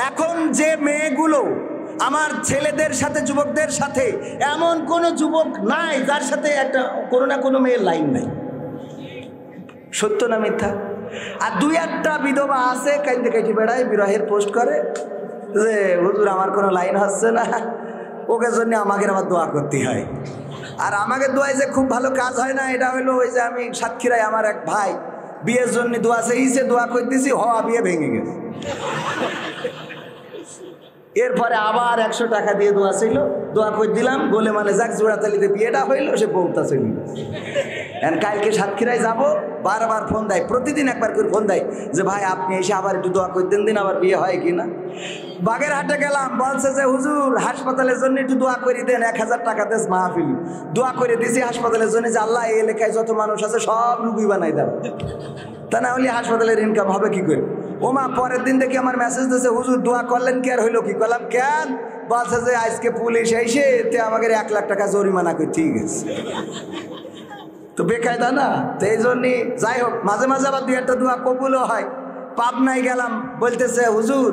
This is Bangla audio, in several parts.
এখন যে মেয়েগুলো আমার ছেলেদের সাথে, যুবকদের সাথে, এমন কোনো যুবক নাই যার সাথে একটা কোনো না কোনো মেয়ের লাইন নাই। সত্য না মিথ্যা? আর দুই একটা বিধবা আছে কাইতে কাইতে বেড়ায়, বিরহের পোস্ট করে যে হুজুর আমার কোনো লাইন হচ্ছে না, ওকে জন্য আমাকে আবার দোয়া করতে হয়। আর আমাকে দোয়ায় যে খুব ভালো কাজ হয় না, এটা হলো ওই যে আমি সাতক্ষীরায় আমার এক ভাই বিয়ের জন্য দোয়া চেয়েছে, দোয়া করে দিয়েছি, হওয়া বিয়ে ভেঙে গেছে। এরপরে আবার 100 টাকা দিয়ে দোয়া ছিল, দোয়া করে দিলাম, বলে মানে যাক জোড়াতালিতে বিয়েটা হইলো, সে বউটা চলি। কালকে সাতক্ষীরায় যাবো, বারবার ফোন দেয়, প্রতিদিন একবার করে ফোন দেয় যে ভাই আপনি এসে আবার একটু দোয়া করে দিন, আবার বিয়ে হয় কিনা। বাগেরহাটে গেলাম, বলছে যে হুজুর হাসপাতালের জন্য একটু দোয়া করে দেন, 1000 টাকা দেশ মাহফিল। দোয়া করে দিয়েছি হাসপাতালের জন্য যে আল্লাহ এই এলাকায় যত মানুষ আছে সব রুগী বানাই দেন, তা না হলে হাসপাতালের ইনকাম হবে কি করে। ওমা পরের দিন দেখি আমার মেসেজ দিয়েছে, হুজুর দোয়া করলেন কি আর হইলো কি? করলাম কেন? বলছে যে আজকে পুলিশ এসে আমাকে 1 লাখ টাকা জরিমানা করে ঠিক আছে। তো বেকায়দা না? তো এই জন্যই যাই হোক, মাঝে মাঝে আবার 2-1টা দোয়া কবুলও হয়। পাবনায় গেলাম, বলতেছে হুজুর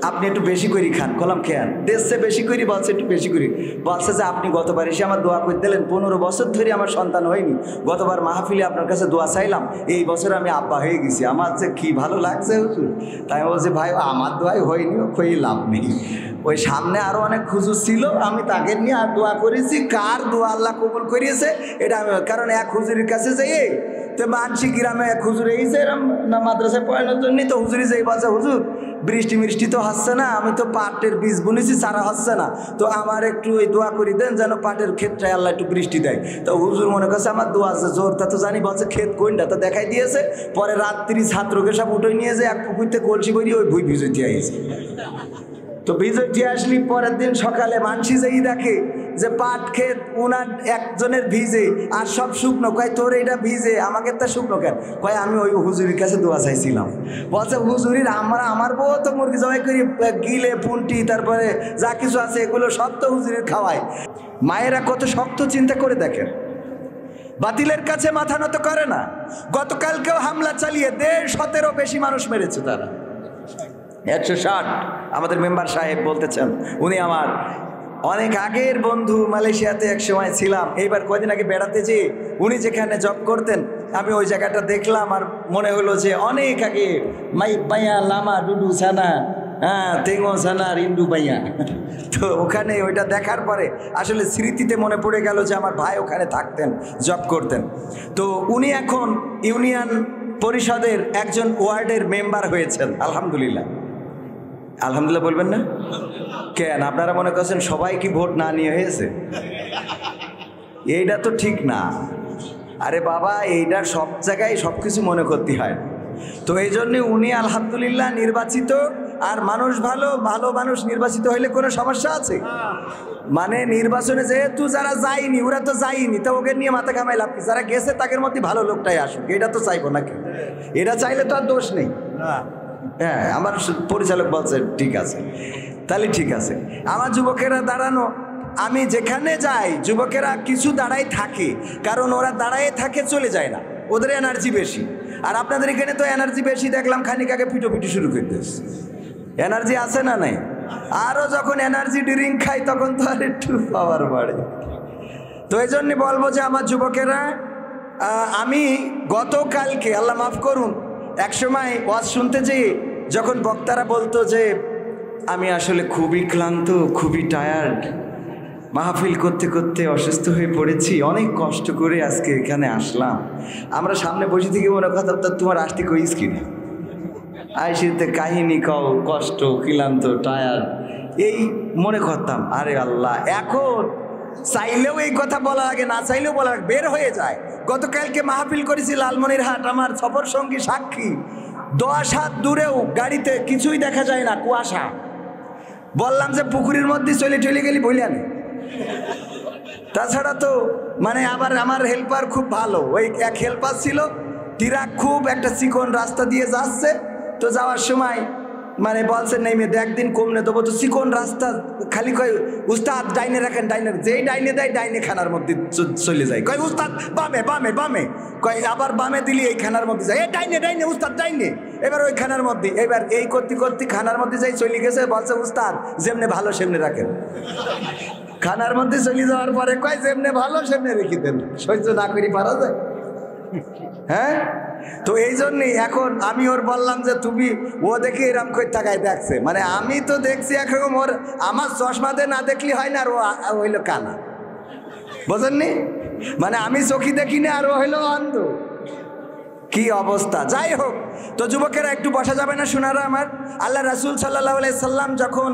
আপনি একটু বেশি করে খান। কলাম কেন? দেশে বেশি করি, বলছে একটু বেশি করি। বলছে যে আপনি গতবার এসে আমার দোয়া করে দিলেন, 15 বছর ধরে আমার সন্তান হয়নি, গতবার মাহফিলে আপনার কাছে দোয়া চাইলাম, এই বছর আমি আব্বা হয়ে গেছি, আমার যে কি ভালো লাগছে হুজুর। তাই বলছি ভাই আমার দোয়াই হয়নি, কই লাভ নেই। ওই সামনে আরো অনেক হুজুর ছিল, আমি তাকে নিয়ে আর দোয়া করেছি, কার দোয়া আল্লাহ কবুল করিয়েছে এটা আমি, কারণ এক হুজুরের কাছে যাই তো মানসি গ্রামে এক হুজুর এইছে এরম না মাদ্রাসায় পড়ানোর জন্য, তো হুজুরি যাই বলছে হুজুর বৃষ্টি তো হচ্ছে না, আমি তো পাটের বীজ বুনেছি, চারা হচ্ছে না, তো আমার একটু ওই দোয়া করে দেন যেন পাটের ক্ষেতটায় আল্লাহ একটু বৃষ্টি দেয়। তো হুজুর মনে করছে আমার দোয়া আছে জোর, তা তো জানি, বলছে ক্ষেত কোনটা, তো দেখাই দিয়েছে। পরে রাত্রি ছাত্রকে সব উঠে নিয়ে যে এক পুকুরতে কলসি করি ওই ভুই ভিজে আইছে। তো ভিজে আসলি পরের দিন সকালে মানসি যেই দেখে যে পাট ক্ষেত উনার একজনের ভিজে আর সব শুকনো, কয় তোর এটা ভিজে আমাকে তা শুকনো কেন? কয় আমি ওই হুজুরির কাছে দোয়া চাইছিলাম। বলছে হুজুরির আমার বউ তো মুরগি জবাই করি, গিলে পুন্টি তারপরে যা কিছু আছে এগুলো সব তো হুজুরির খাওয়ায়। মায়েরা কত শক্ত চিন্তা করে দেখেন, বাতিলের কাছে মাথা নত করে না। গতকালকেও হামলা চালিয়ে 1.5-17 বেশি মানুষ মেরেছে তারা, 160। আমাদের মেম্বার সাহেব বলতেছেন, উনি আমার অনেক আগের বন্ধু, মালয়েশিয়াতে এক সময় ছিলাম, এইবার কয়দিন আগে বেড়াতে যেয়ে উনি যেখানে জব করতেন আমি ওই জায়গাটা দেখলাম, আর মনে হলো যে অনেক আগে মাইয়া লামা ডুডু সানা, হ্যাঁ তেঙ্গো সানা রিন্ডু বাইয়া। তো ওখানে ওইটা দেখার পরে আসলে স্মৃতিতে মনে পড়ে গেল যে আমার ভাই ওখানে থাকতেন, জব করতেন। তো উনি এখন ইউনিয়ন পরিষদের একজন ওয়ার্ডের মেম্বার হয়েছেন, আলহামদুলিল্লাহ। আলহামদুলিল্লাহ বলবেন না কেন? আপনারা মনে করছেন সবাই কি ভোট না নিয়ে হয়েছে? এইটা তো ঠিক না। আরে বাবা, এইটা সব জায়গায় সব কিছু মনে করতে হয়। তো এই জন্যে উনি আলহামদুলিল্লাহ নির্বাচিত, আর মানুষ ভালো, ভালো মানুষ নির্বাচিত হইলে কোনো সমস্যা আছে? মানে নির্বাচনে যেহেতু যারা যায়নি, ওরা তো যায়নি, তো ওকে নিয়ে মাথা ঘামাই লাভ কি? যারা গেছে তাদের মধ্যে ভালো লোকটাই আসুক, এটা তো চাইবো নাকি? এটা চাইলে তো আর দোষ নেই। হ্যাঁ, আমার পরিচালক বলছে ঠিক আছে, তাহলে ঠিক আছে। আমার যুবকেরা দাঁড়ানো, আমি যেখানে যাই যুবকেরা কিছু দাঁড়াই থাকে, কারণ ওরা দাঁড়ায় থাকে, চলে যায় না, ওদের এনার্জি বেশি। আর আপনাদের এখানে তো এনার্জি বেশি দেখলাম, খানিক আগে পিটোপিটি শুরু করতেছে। এনার্জি আছে না নাই? আরও যখন এনার্জি ড্রিঙ্ক খাই তখন তো আর একটু পাওয়ার বাড়ে। তো এই জন্যে বলবো যে আমার যুবকেরা, আমি গতকালকে আল্লাহ মাফ করুন, একসময় ওয়াজ শুনতে যেয়ে যখন বক্তারা বলতো যে আমি আসলে খুবই ক্লান্ত, খুবই টায়ার্ড, মাহফিল করতে করতে অসুস্থ হয়ে পড়েছি, অনেক কষ্ট করে আজকে এখানে আসলাম। আমরা সামনে বসে থেকে মনে কথা, তোমার আসতে কইস কিনা, আইসিতে কাহিনী কও, কষ্ট, ক্লান্ত, টায়ার্ড, এই মনে করতাম। আরে আল্লাহ, এখন চাইলেও এই কথা বলা লাগে, না চাইলেও বলা লাগে, বের হয়ে যায়। গতকালকে মাহফিল করেছি লালমনিরহাট, আমার সফর সঙ্গী সাক্ষী, 10 হাত দূরেও গাড়িতে কিছুই দেখা যায় না, কুয়াশা। বললাম যে পুকুরের মধ্যে চলে গেলি বললেন। তাছাড়া তো মানে আবার আমার হেল্পার খুব ভালো, ওই এক হেল্পার ছিল, ট্রাক খুব একটা চিকন রাস্তা দিয়ে যাচ্ছে, তো যাওয়ার সময় মানে বলছে নেমে একদিন কমনে দেবো, তো চিকন রাস্তা খালি কয় উস্তাদ ডাইনে রাখেন, ডাইনে, যেই ডাইনে দেয় ডাইনে খানার মধ্যে চলে যায়, কয় উস্তাদ বামে বামে বামে, কয় আবার বামে দিলি এই খানার মধ্যে যায়, এ ডাইনে ডাইনে উস্তাদ ডাইনে, এবার ওই খানার মধ্যে, এবার এই করতে করতে খানার মধ্যে যাই চলে গেছে, বলছে উস্তাদ যেমনে ভালো সেমনে রাখেন। খানার মধ্যে চলে যাওয়ার পরে কয় যেমনে ভালো সেমনে রেখে দেন, সহ্য না করি পারা যায়? হ্যাঁ, তো এই জন্যই এখন আমি ওর বললাম যে তুমি, ও দেখে এরম করে তাকায় দেখছে, মানে আমি তো দেখছি এখন ওর, আমার চশমাতে না দেখলি হয় না, আর ও হইলো কানা, বোঝেননি? মানে আমি চোখে দেখিনি আর ও হইলো অন্ধ। কি অবস্থা! যাই হোক, তো যুবকেরা একটু বসা যাবে না শোনারা আমার? আল্লাহ রাসূল সাল্লাল্লাহু আলাইহি সাল্লাম যখন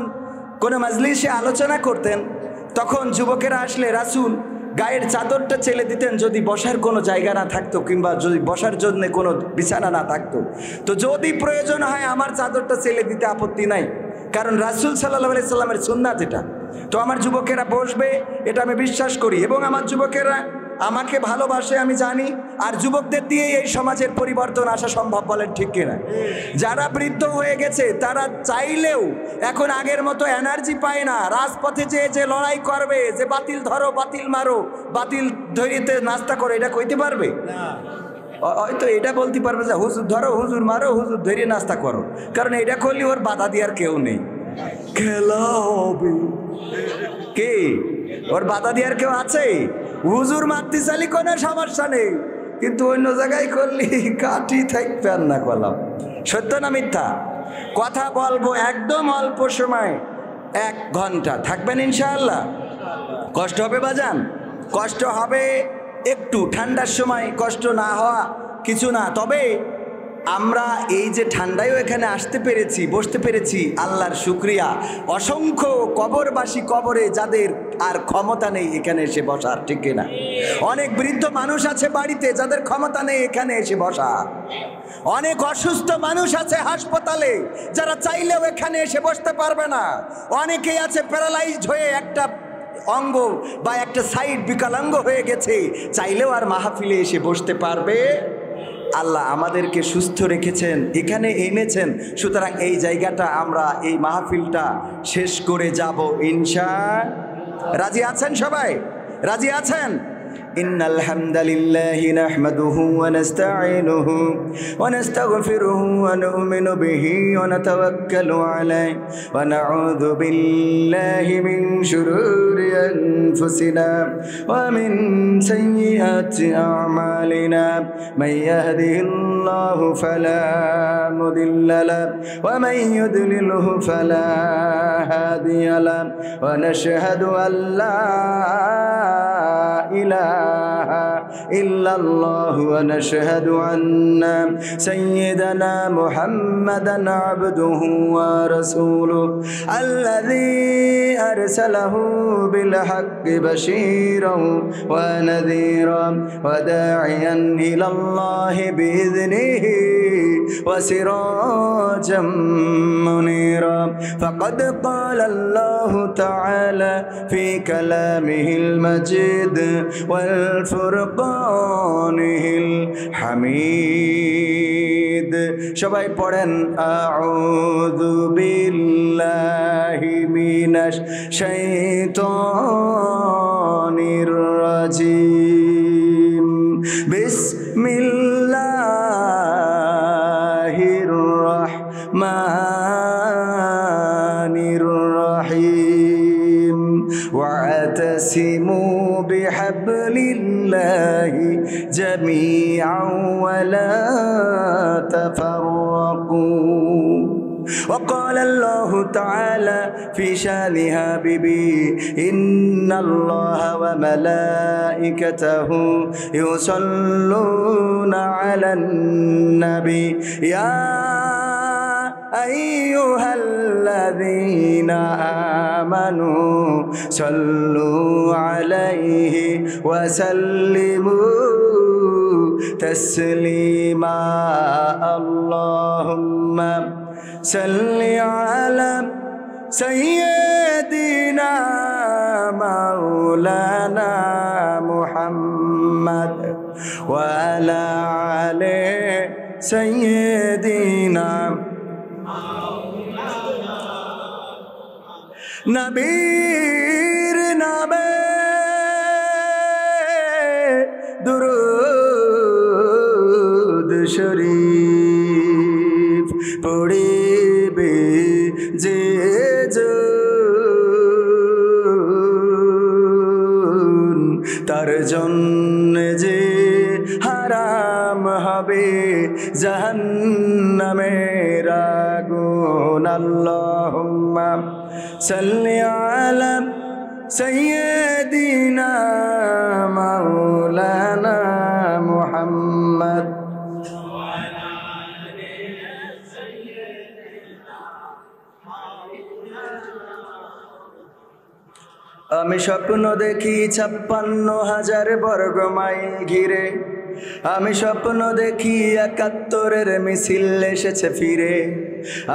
কোনো মাজলিসে আলোচনা করতেন, তখন যুবকেরা আসলে রাসূল গায়ের চাদরটা চেলে দিতেন যদি বসার কোনো জায়গা না থাকতো, কিংবা যদি বসার জন্য কোনো বিছানা না থাকতো, তো যদি প্রয়োজন হয় আমার চাদরটা চেলে দিতে আপত্তি নাই, কারণ রাসূল সাল্লাল্লাহু আলাইহি সাল্লামের সুন্নাত এটা। তো আমার যুবকেরা বসবে, এটা আমি বিশ্বাস করি, এবং আমার যুবকেরা আমাকে ভালোবাসে আমি জানি। আর যুবকদের দিয়ে এই সমাজের পরিবর্তন আসা সম্ভব, বলেন ঠিক কিনা? যারা বৃদ্ধ হয়ে গেছে তারা চাইলেও এখন আগের মতো এনার্জি পায় না। রাজপথে যে লড়াই করবে, যে বাতিল ধরো, বাতিল মারো, বাতিল ধরিতে নাস্তা করো, এটা কইতে পারবে না। হয়তো এটা বলতে পারবে যে হুজুর ধরো, হুজুর মারো, হুজুর ধরিয়ে নাস্তা করো, কারণ এটা করলে ওর বাধা দেওয়ার কেউ নেই। খেলা হবে, কে ওর বাধা দেওয়ার কেউ আছে? হুজুর মারতে চালি কোনো সমস্যা নেই, কিন্তু অন্য জায়গায় করলি কাঠি থাকবেন না। কলাম সত্য না মিথ্যা? কথা বলবো একদম অল্প সময়, 1 ঘন্টা থাকবেন ইনশাআল্লাহ। কষ্ট হবে বাজান, কষ্ট হবে একটু, ঠান্ডার সময় কষ্ট না হওয়া কিছু না। তবে আমরা এই যে ঠান্ডায়ও এখানে আসতে পেরেছি, বসতে পেরেছি, আল্লাহর শুকরিয়া। অসংখ্য কবরবাসী কবরে যাদের আর ক্ষমতা নেই এখানে এসে বসার, ঠিক না? অনেক বৃদ্ধ মানুষ আছে বাড়িতে যাদের ক্ষমতা নেই এখানে এসে বসা। অনেক অসুস্থ মানুষ আছে হাসপাতালে যারা চাইলেও এখানে এসে বসতে পারবে না। অনেকেই আছে প্যারালাইজড হয়ে একটা অঙ্গ বা একটা সাইড বিকলাঙ্গ হয়ে গেছে, চাইলেও আর মাহফিলে এসে বসতে পারবে। আল্লাহ আমাদেরকে সুস্থ রেখেছেন, এখানে এনেছেন, সুতরাং এই জায়গাটা আমরা এই মাহফিলটা শেষ করে যাব ইনশাআল্লাহ। রাজি আছেন সবাই? রাজি আছেন? ইন্নাল হামদালিল্লাহি নাহমাদুহু ওয়া নাস্তাঈনুহু ওয়া নাস্তাগফিরুহু ওয়া নু'মিনু বিহি ওয়া নাতাওয়াক্কালু আলাইহি ওয়া নাউযু বিল্লাহি মিন শুরুরি আনফুসিনা ওয়া মিন সাইয়্যাতি আ'মালিনা মান ইয়াহদিহিল্লাহু ফালা মুদিল্লা লাহু ওয়া মান ইউদ্লিলহু ফালা হাদিয়া লাহু ওয়া নাশহাদু আল্লা ইলাহা ইল্লাল্লাহু ওয়া নাশহাদু আন্না সাইয়্যিদানা মুহাম্মাদান আবদুহু ওয়া রাসূলুহু আল্লাযী আরসালাহু বিল হাক্কি বাশীরান ওয়া নাযীরান ওয়া দা'iয়ান ইলাল্লাহি বিইذনিহি ওয়া সিরাজাম মুনীরা ফাকাদ ক্বালা আল্লাহু তাআলা ফি কালামিহিল মাজিদ ওয়াল ফুরকানিহিল হামিদ। সবাই পড়েন আউযু বিল্লাহি মিনাশ শাইতানির রাজিম বিসমিল্লাহির রাহমানির রাহিম ওয়া'তাসিমু বিহাবলিল্লাহি জামিআন ওয়া লা তাফাররাকু। وقال الله تعالى في شان حبيبي إن الله وملائكته يصلون على النبي يا أيها الذين آمنوا صلوا عليه وسلموا تسليما اللهم صل على سيدنا مولانا محمد وعلى آل سيدنا নবীর নামে দুরূদ শরীফ তার জন্য যে হারাম হবে জাহান্নামের আগুন। আল্লাহুম্মা সাল্লি আলা সাইয়্যিদিনা মাওলানা মুহাম্মদ। আমি স্বপ্ন দেখি 56,000 বর্গ মাইল ঘিরে। আমি স্বপ্ন দেখি ৭১-এর মিছিল এসেছে ফিরে।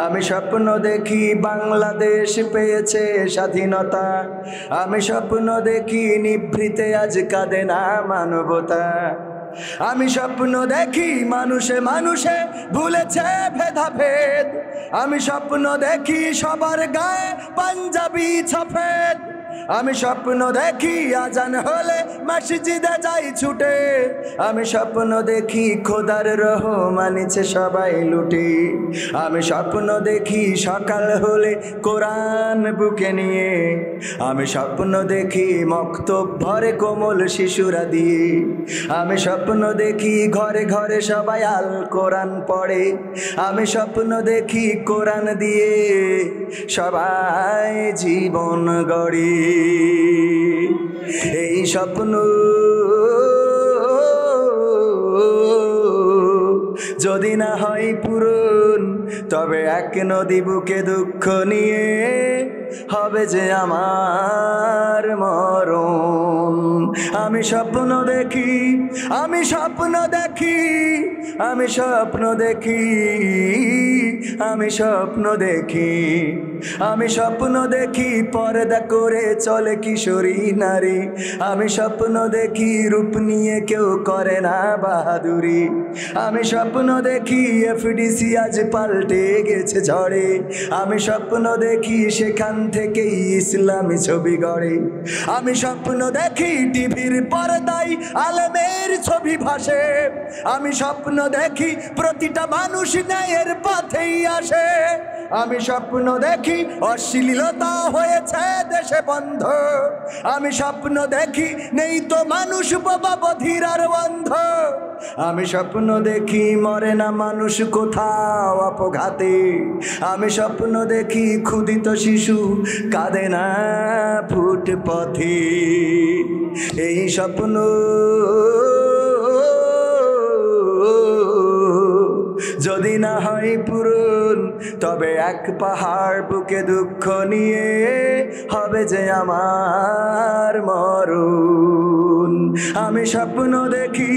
আমি স্বপ্ন দেখি বাংলাদেশ পেয়েছে স্বাধীনতা। আমি স্বপ্ন দেখি নিভৃতে আজ কাঁদে না মানবতা। আমি স্বপ্ন দেখি মানুষে মানুষে ভুলেছে ভেদাভেদ। আমি স্বপ্ন দেখি সবার গায়ে পাঞ্জাবি সফেদ। আমি স্বপ্ন দেখি আজান হলে মসজিদে যাই ছুটে। আমি স্বপ্ন দেখি খোদার রহমানিছে সবাই লুটে। আমি স্বপ্ন দেখি সকাল হলে কোরআন বুকে নিয়ে। আমি স্বপ্ন দেখি মক্তব ভরে কোমল শিশুরা দিয়ে। আমি স্বপ্ন দেখি ঘরে ঘরে সবাই আল কোরআন পড়ে। আমি স্বপ্ন দেখি কোরআন দিয়ে সবাই জীবন গড়ে। এই স্বপ্ন যদি না হয় পূরণ, তবে এক নদী বুকে দুঃখ নিয়ে হবে যে আমার মরণ। আমি স্বপ্ন দেখি, আমি স্বপ্ন দেখি, আমি স্বপ্ন দেখি, আমি স্বপ্ন দেখি, আমি স্বপ্ন দেখি পর্দা করে চলে কিশোরী নারী। আমি স্বপ্ন দেখি রূপ নিয়ে কেউ করে না বাহাদুরি। আমি স্বপ্ন দেখি এফডিসি আজ পাল্টে গেছে ঝড়ে। আমি স্বপ্ন দেখি সেখান থেকেই ইসলামী ছবি গড়ে। আমি স্বপ্ন দেখি টিভির পর্দায় আলেমের ছবি ভাসে। আমি স্বপ্ন দেখি প্রতিটা মানুষ ন্যায়ের পথেই আসে। আমি স্বপ্ন দেখি অশ্লীলতা হয়েছে দেশে বন্ধ। আমি স্বপ্ন দেখি নেই তো মানুষ বাবা বধিরার বন্ধ। আমি স্বপ্ন দেখি মরে না মানুষ কোথাও অপঘাতে। আমি স্বপ্ন দেখি ক্ষুধিত শিশু কাঁদে না ফুটপথে। এই স্বপ্ন যদি না হয় পূরণ, তবে এক পাহাড় বুকে দুঃখ নিয়ে হবে যে আমার মরণ। আমি স্বপ্ন দেখি,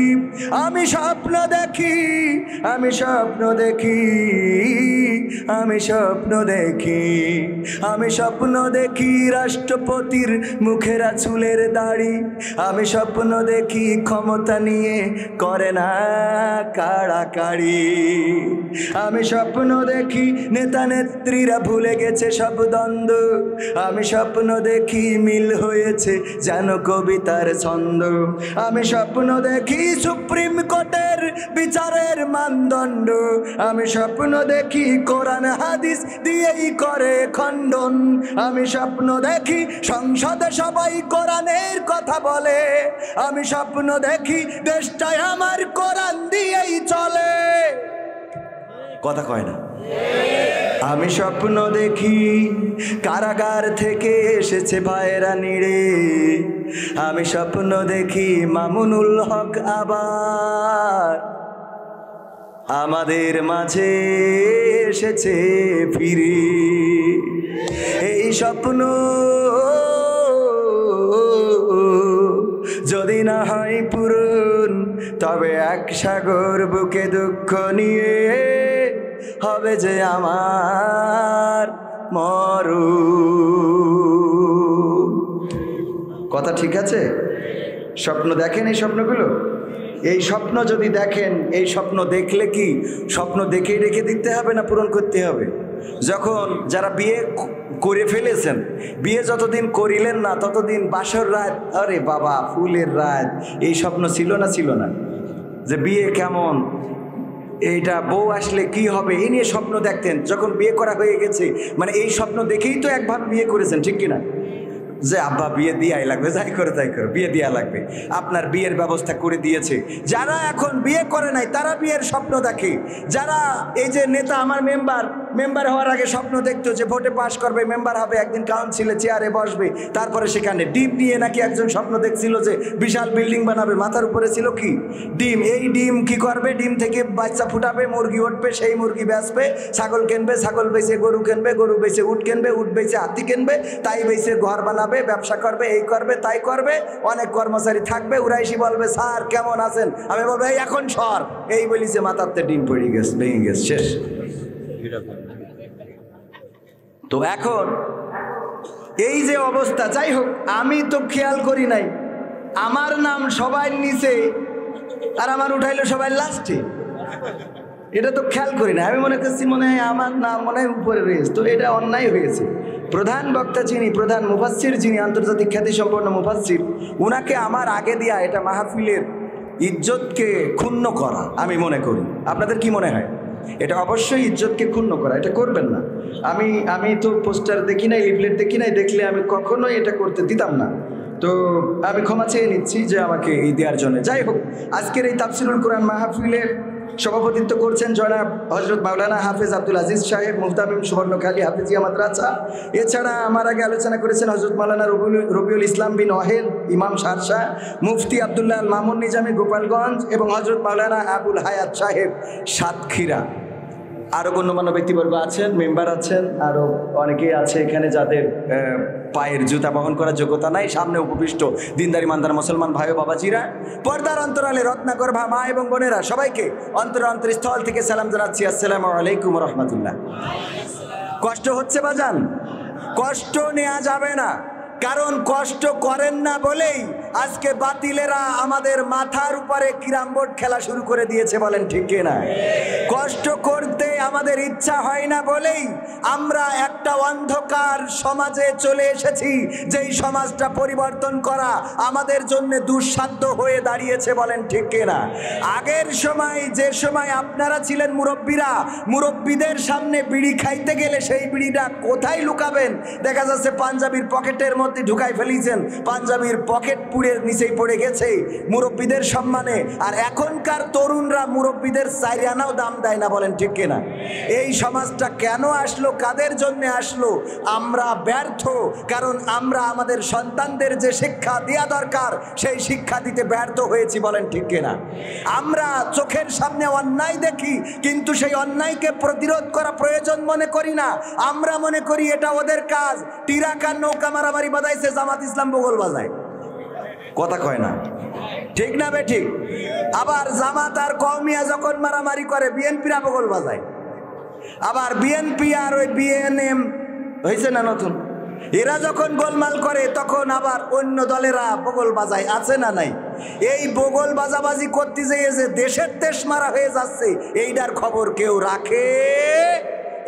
আমি স্বপ্ন দেখি, আমি স্বপ্ন দেখি, আমি স্বপ্ন দেখি, আমি স্বপ্ন দেখি রাষ্ট্রপতির মুখেরা চুলের দাড়ি। আমি স্বপ্ন দেখি ক্ষমতা নিয়ে করে না কাড়াকাড়ি। আমি স্বপ্ন দেখি নেতা নেত্রীরা ভুলে গেছে সব দ্বন্দ্ব। আমি স্বপ্ন দেখি মিল হয়েছে যেন কবিতার ছন্দ। আমি স্বপ্ন দেখি সুপ্রিম কোর্টের বিচারের মানদণ্ড। আমি স্বপ্ন দেখি কোরআন হাদিস দিয়েই করে খণ্ডন। আমি স্বপ্ন দেখি সংসদে সবাই কোরআনের কথা বলে। আমি স্বপ্ন দেখি দেশটাই আমার কোরআন দিয়েই চলে। কথা কয় না। আমি স্বপ্ন দেখি কারাগার থেকে এসেছে ভাইয়েরা নিড়ে। আমি স্বপ্ন দেখি মামুনুল হক আবার আমাদের মাঝে এসেছে ফিরে। এই স্বপ্ন যদি না হয় পূরণ, তবে এক সাগর বুকে দুঃখ নিয়ে হবে যে আমার মরণ। কথা ঠিক আছে? স্বপ্ন দেখেন এই স্বপ্নগুলো। এই স্বপ্ন যদি দেখেন, এই স্বপ্ন দেখলে কি স্বপ্ন দেখেই রেখে দিতে হবে না পূরণ করতে হবে? যখন যারা বিয়ে করে ফেলেছেন, বিয়ে যতদিন করিলেন না ততদিন বাসর রাত, আরে বাবা ফুলের রাত, এই স্বপ্ন ছিল না? ছিল না? যে বিয়ে কেমন এইটা বউ আসলে কি হবে এই নিয়ে স্বপ্ন দেখতেন। যখন বিয়ে করা হয়ে গেছে মানে এই স্বপ্ন দেখেই তো একভাবে বিয়ে করেছেন, ঠিক কিনা? যে আব্বা বিয়ে দিয়াই লাগবে, যাই করে বিয়ে দেওয়া লাগবে। আপনার বিয়ের ব্যবস্থা করে দিয়েছে। যারা এখন বিয়ে করে নাই তারা বিয়ের স্বপ্ন দেখে। যারা এই যে নেতা, আমার মেম্বার হওয়ার আগে স্বপ্ন দেখতো যে ভোটে পাশ করবে, মেম্বার হবে, একদিন কাউন্সিলে চেয়ারে বসবে, তারপরে সেখানে ডিম নিয়ে নাকি একজন স্বপ্ন দেখছিল যে বিশাল বিল্ডিং বানাবে, মাথার উপরে ছিল কি ডিম। এই ডিম কি করবে? ডিম থেকে বাচ্চা ফুটাবে, মুরগি উঠবে, সেই মুরগি বেচবে, ছাগল কিনবে, ছাগল বেচে গরু কিনবে, গরু বেচে উট কিনবে, উট বেচে হাতি কিনবে, তাই বেচে ঘর বানাবে, ব্যবসা করবে, এই করবে তাই করবে। অনেক কর্মচারী থাকবে, উড়াইশি বলবে স্যার কেমন আছেন, আমি বলবো এই এখন সর, এই বলিছে মাথাতে ডিম পড়ে গেছে, ভেঙে গেছে, শেষ। তো এখন এই যে অবস্থা, যাই হোক আমি তো খেয়াল করি নাই, আমার নাম সবাই নিচে আর আমার উঠাইলো সবাই লাস্টে, এটা তো খেয়াল করি না। আমি মনে করছি মনে হয় আমার নাম মনে হয় উপরে রয়েছে, তো এটা অন্যায় হয়েছে। প্রধান বক্তা যিনি, প্রধান মুফাসসির যিনি, আন্তর্জাতিক খ্যাতিসম্পন্ন মুফাসসির, উনাকে আমার আগে দেয়া এটা মাহফিলের ইজ্জতকে ক্ষুণ্ণ করা আমি মনে করি। আপনাদের কি মনে হয়? এটা অবশ্যই ইজ্জতকে ক্ষুণ্ণ করা, এটা করবেন না। আমি তো পোস্টার দেখি নাই, লিফলেট দেখি নাই, দেখলে আমি কখনোই এটা করতে দিতাম না। তো আমি ক্ষমা চেয়ে নিচ্ছি যে আমাকে এই দেওয়ার জন্য। যাই হোক, আজকের এই তাফসিরুল কোরআন মাহফিলের সভাপতিত্ব করছেন জনাব হযরত মাওলানা হাফেজ আব্দুল আজিজ সাহেব, মুফতামিম সুবর্ণখালী হাফিজিয়া মাদ্রাসা। এছাড়া আমার আগে আলোচনা করেছেন হযরত মাওলানা রবিউল ইসলাম বিন ওয়াহেদ, ইমাম শারশা, মুফতি আব্দুল্লাহ আল মামুন নিজামী গোপালগঞ্জ এবং হযরত মাওলানা আবুল হায়াত সাহেব সাতক্ষীরা। আরও গণ্যমান্য ব্যক্তিবর্গ আছেন, মেম্বার আছেন, আরও অনেকেই আছে এখানে যাদের পায়ের জুতা বহন করার যোগ্যতা নাই। সামনে উপবিষ্ট দিনদার ইমানদার মুসলমান ভাই ও বাবাজিরা, পর্দার অন্তরালে রত্নাকর মা এবং বোনেরা, সবাইকে অন্তরস্থল থেকে সালাম জানাচ্ছি, আসসালামু আলাইকুম রহমতুল্লাহ। কষ্ট হচ্ছে বাজান? কষ্ট নেওয়া যাবে না, কারণ কষ্ট করেন না বলেই আজকে বাতিলেরা আমাদের মাথার উপরে ক্যারাম বোর্ড খেলা শুরু করে দিয়েছে, বলেন ঠিক কিনা? কষ্ট করতে আমাদের ইচ্ছা হয় না বলেই আমরা একটা অন্ধকার সমাজে চলে এসেছি, যেই সমাজটা পরিবর্তন করা আমাদের জন্য দুঃসাধ্য হয়ে দাঁড়িয়েছে, বলেন ঠিক কিনা? আগের সময়, যে সময় আপনারা ছিলেন মুরব্বীরা, মুরব্বীদের সামনে বিড়ি খাইতে গেলে সেই বিড়িটা কোথায় লুকাবেন? দেখা যাচ্ছে পাঞ্জাবির পকেটের মধ্যে ঢুকাই ফেলিয়েছেন, পাঞ্জাবির পকেট পুড়ে নিচেই পড়ে গেছে মুরব্বীদের সম্মানে। আর এখনকার তরুণরা মুরব্বীদের 4 আনাও দাম দেয় না, বলেন ঠিক কিনা? এই সমাজটা কেন আসলো, কাদের জন্য আসলো? আমরা ব্যর্থ, কারণ আমরা আমাদের সন্তানদের যে শিক্ষা দেওয়া দরকার সেই শিক্ষা দিতে ব্যর্থ হয়েছি, বলেন ঠিক কিনা? আমরা চোখের সামনে অন্যায় দেখি, কিন্তু সেই অন্যায়কে প্রতিরোধ করা প্রয়োজন মনে করি না। আমরা মনে করি এটা ওদের কাজ। টিরাকার নৌকা মারামারি বাজাইছে, জামাত ইসলাম বগল বাজায়, কথা কয় না, ঠিক না বে ঠিক? আবার জামাত আর কওমিয়া যখন মারামারি করে বিএনপিরা বগল বাজায়। আবার বিএনপি আর ওই বিএনএম হয়েছে না নতুন, এরা যখন গোলমাল করে তখন আবার অন্য দলেরা বগল বাজায়, আছে না নাই? এই বগল বাজাবাজি করতে যেয়ে যে দেশের দেশ মারা হয়ে যাচ্ছে, এইটার খবর কেউ রাখে?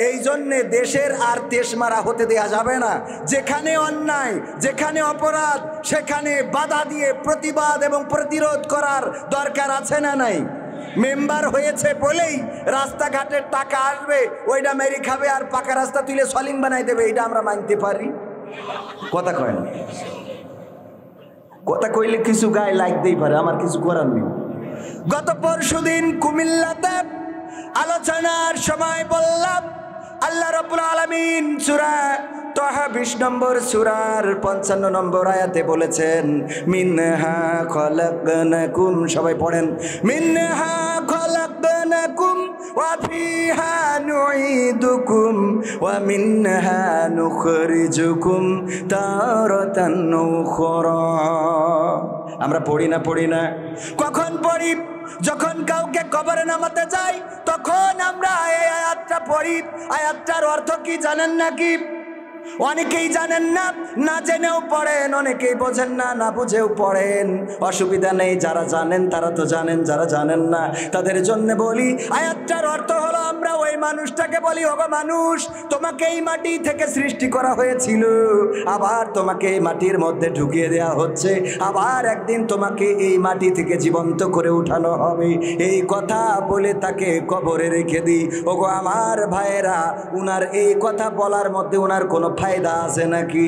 এই জন্যে দেশের আর দেশ মারা হতে দেয়া যাবে না। যেখানে অন্যায়, যেখানে অপরাধ, সেখানে বাধা দিয়ে প্রতিবাদ এবং প্রতিরোধ করার দরকার আছে না নাই? মেম্বার হয়েছে বলেই রাস্তাঘাটের টাকা আসবে, ওইটা মেরি খাবে আর পাকা রাস্তা তুলে সলিং বানাই দেবে, এটা আমরা মানতে পারি? কথা কয় না, কথা কইলে কিছু গায়ে লাগতেই পারে, আমার কিছু করার নেই। গত পরশুদিন কুমিল্লাতে আলোচনার সময় বললাম, আল্লাহ রাব্বুল আলামিন সূরা তাহা 20 নম্বর সূরার 55 নম্বর আয়াতে বলেছেন, মিনহা খলাকনাকুম, সবাই পড়েন, মিনহা খলাকনাকুম ওয়া ফিহা নুঈদুকুম ওয়া মিনহা নুখরিজুকুম তারাতান উখরা। আমরা পড়ি না? কখন পড়ি? যখন কাউকে কবরে নামাতে যাই তখন আমরা এই আয়াতটা পড়ি। আয়াতটার অর্থ কি জানেন নাকি? অনেকেই জানেন না, না জেনেও পড়েন, অনেকেই বোঝেন না, না বুঝেও পড়েন। অসুবিধা নেই, যারা জানেন তারা তো জানেন, যারা জানেন না তাদের জন্য বলি। আয়াতটার অর্থ হলো, আমরা ওই মানুষটাকে বলি, ওগো মানুষ, তোমাকে এই মাটি থেকে সৃষ্টি করা হয়েছিল, আবার তোমাকে এই মাটির মধ্যে ঢুকিয়ে দেওয়া হচ্ছে, আবার একদিন তোমাকে এই মাটি থেকে জীবন্ত করে উঠানো হবে। এই কথা বলে তাকে কবরে রেখে দিই। ওগো আমার ভাইয়েরা, উনার এই কথা বলার মধ্যে উনার কোনো ফায়দা আছে নাকি?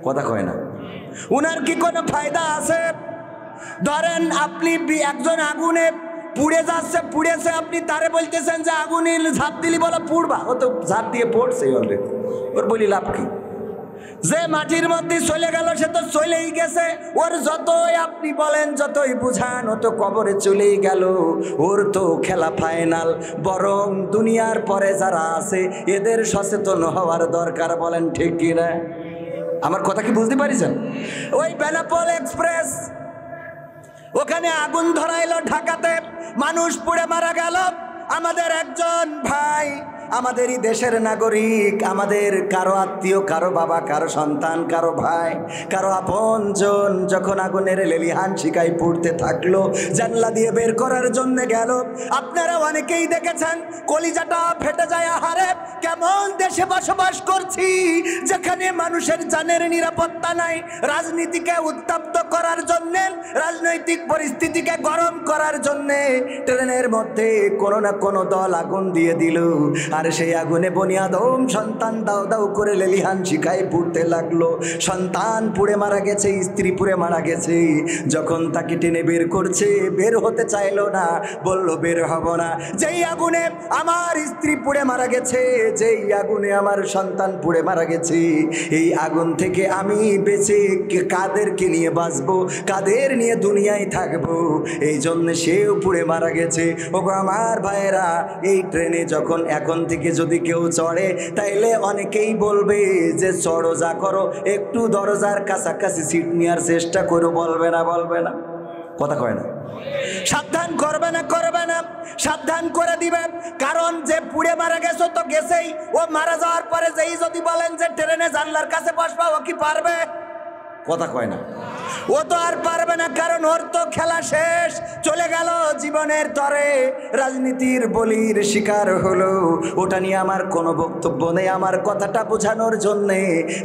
কথা কয় না। উনার কি কোনো ফায়দা আছে? ধরেন আপনি একজন আগুনে পুড়ে যাচ্ছে, পুড়েছে, আপনি তারে বলতেছেন যে আগুনে ঝাঁপ দিলি বলো পুড়বা, ও তো ঝাঁপ দিয়ে পড়ছে অলরেডি, ওর বলি লাভ কি? যে মাটির মধ্যে চলে গেল সে তো চলেই গেছে, ওর যতই আপনি বলেন, যতই বুঝান, ও তো কবরে চলেই গেল, ওর তো খেলা ফাইনাল। বরং দুনিয়ার পরে যারা আছে এদের সচেতন হওয়ার দরকার, বলেন ঠিক কিনা? আমার কথা কি বুঝতে পারিছেন? ওই বেনাপোল এক্সপ্রেস, ওখানে আগুন ধরাইলো ঢাকাতে, মানুষ পুড়ে মারা গেল। আমাদের একজন ভাই, আমাদেরই দেশের নাগরিক, আমাদের কারো আত্মীয়, কারো বাবা, কারো সন্তান, কারো ভাই, কারো আপনজন যখন আগুনের লেলিহান শিকায় পুড়তে থাকলো, জানলা দিয়ে বের করার জন্য গেল। আপনারা অনেকেই দেখেছেন, কলিজাটা ফেটে যায়। আহারে, কেমন দেশে বসবাস করছি যেখানে মানুষের জানের নিরাপত্তা নাই। রাজনীতিকে উত্তপ্ত করার জন্য, রাজনৈতিক পরিস্থিতিকে গরম করার জন্য ট্রেনের মধ্যে কোনো না কোনো দল আগুন দিয়ে দিল, আর সেই আগুনে বনিয়াদম সন্তান দাও দাও করে লেলিহান শিখায় পুড়তে লাগলো। সন্তান পুড়ে মারা গেছে, স্ত্রী পুড়ে মারা গেছে। যখন তাকে টেনে বের করছে, বের হতে চাইলো না, বলল বের হব না। যেই আগুনে আমার স্ত্রী পুড়ে মারা গেছে, যেই আগুনে আমার সন্তান পুড়ে মারা গেছে, এই আগুন থেকে আমি বেঁচে কাদেরকে নিয়ে বাঁচবো, কাদের নিয়ে দুনিয়ায় থাকবো, এই জন্য সেও পুড়ে মারা গেছে। ওগো আমার ভাইয়েরা, এই ট্রেনে যখন এখন থেকে যদি কেউ চড়ে, তাইলে অনেকেই বলবে যে চড়ো যা করো, একটু দরজার কাছাকাছি সিট নেওয়ার চেষ্টা করো, বলবে না? বলবে না? কথা কয় না। সাবধান করবে না? করবে না? সাবধান করে দিবে। কারণ যে পুড়ে মারা গেছো তো গেছেই, ও মারা যাওয়ার পরে যেই যদি বলেন যে ট্রেনে জানলার কাছে বসবা, ও কি পারবে? কথা কয় না। ও তো আর পারবে না, কারণ ওর তো খেলা শেষ, চলে গেল জীবনের তরে, রাজনীতির বলির শিকার হলো। ওটা নিয়ে আমার কোনো বক্তব্য নেই। আমার কথাটা বোঝানোর জন্যে,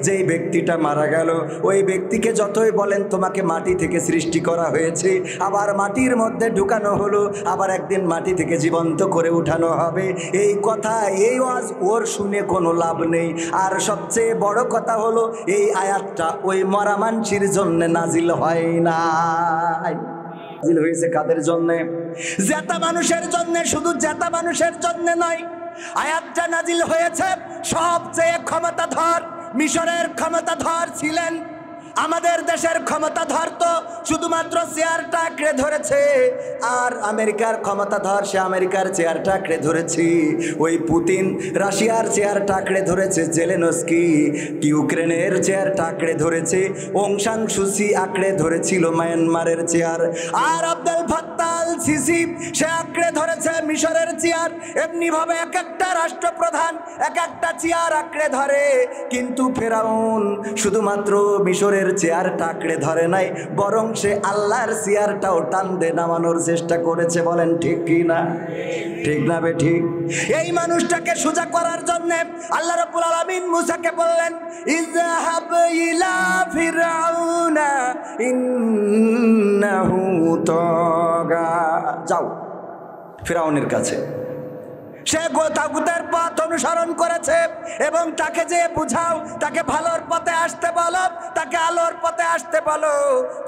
যেই ব্যক্তিটা মারা গেল, ওই ব্যক্তিকে যতই বলেন তোমাকে মাটি থেকে সৃষ্টি করা হয়েছে, আবার মাটির মধ্যে ঢুকানো হলো, আবার একদিন মাটি থেকে জীবন্ত করে উঠানো হবে, এই কথা, এই ওয়াজ ওর শুনে কোনো লাভ নেই। আর সবচেয়ে বড় কথা হলো, এই আয়াতটা ওই মরা মানুষের জন্য নাজিল হয় না, নাজিল হয়েছে কাদের জন্য? জেতা মানুষের জন্য। শুধু জেতা মানুষের জন্য নয়, আয়াতটা নাজিল হয়েছে সবচেয়ে ক্ষমতাধর, মিশরের ক্ষমতাধর ছিলেন। আমাদের দেশের ক্ষমতাধর তো শুধুমাত্র চেয়ারটা আঁকড়ে ধরেছে, আর আমেরিকার ক্ষমতাধর সে আমেরিকার চেয়ারটা আঁকড়ে ধরেছে। ওই পুতিন রাশিয়ার চেয়ারটা আঁকড়ে ধরেছে, জেলেনস্কি ইউক্রেনের চেয়ারটা আঁকড়ে ধরেছে, অং সান সুচি আঁকড়ে ধরেছিল মায়ানমারের চেয়ার, আর আব্দুল ফাত্তাহ আল সিসি সে আঁকড়ে ধরেছে মিশরের চেয়ার। এমনিভাবে এক একটা রাষ্ট্রপ্রধান এক একটা চেয়ার আঁকড়ে ধরে, কিন্তু ফেরাউন শুধুমাত্র মিশরের চেয়ারটা আঁকড়ে ধরে নাই, বরং সে আল্লাহর চেয়ারটাও টানতে নামানোর চেষ্টা করেছে। বলেন ঠিক কি না? ঠিক না বে ঠিক? এই মানুষটাকে সোজা করার জন্য আল্লাহ রাব্বুল আলামিন মুসাকে বললেন, ইযহাব ইলা ফিরআউনা ইন্নাহু তাগা, যাও ফিরআউনের কাছে। সে তাগুতের পথ অনুসরণ করেছে, এবং তাকে যে বুঝাও, তাকে ভালোর পথে আসতে বলো, তাকে আলোর পথে আসতে বলো।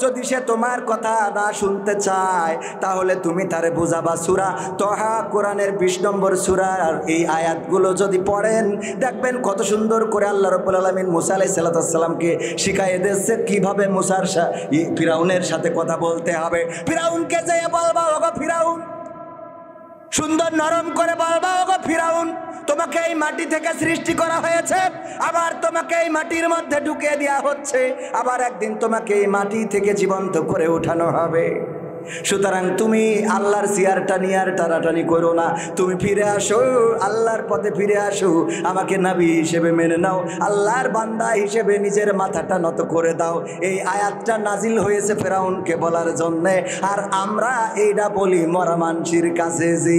যদি সে তোমার কথা না শুনতে চায়, তাহলে তুমি তারে বুঝাবা। সূরা তহা, কোরআনের 20 নম্বর সূরা, আর এই আয়াতগুলো যদি পড়েন, দেখবেন কত সুন্দর করে আল্লাহ রাব্বুল আলামিন মুসা আলাইহিস সালামকে শিখাইয়ে দিয়েছে কিভাবে মুসার ফিরআউনের সাথে কথা বলতে হবে। ফিরআউনকে যে বলবা, ওগো ফিরআউন, সুন্দর নরম করে বলবা, ওগো ফিরআউন, তোমাকে এই মাটি থেকে সৃষ্টি করা হয়েছে, আবার তোমাকে এই মাটির মধ্যে ঢুকিয়ে দেওয়া হচ্ছে, আবার একদিন তোমাকে এই মাটি থেকে জীবন্ত করে উঠানো হবে। সুতরাং তুমি আল্লাহর চেয়ারটা নিয়ে আর টানাটানি করো না, তুমি ফিরে আসো, আল্লাহর পথে ফিরে আসো, আমাকে নবী হিসেবে মেনে নাও, আল্লাহর বান্দা হিসেবে নিজের মাথাটা নত করে দাও। এই আয়াতটা নাজিল হয়েছে ফেরাউনকে বলার জন্যে, আর আমরা এইটা বলি মরা মানসির কাছে যে,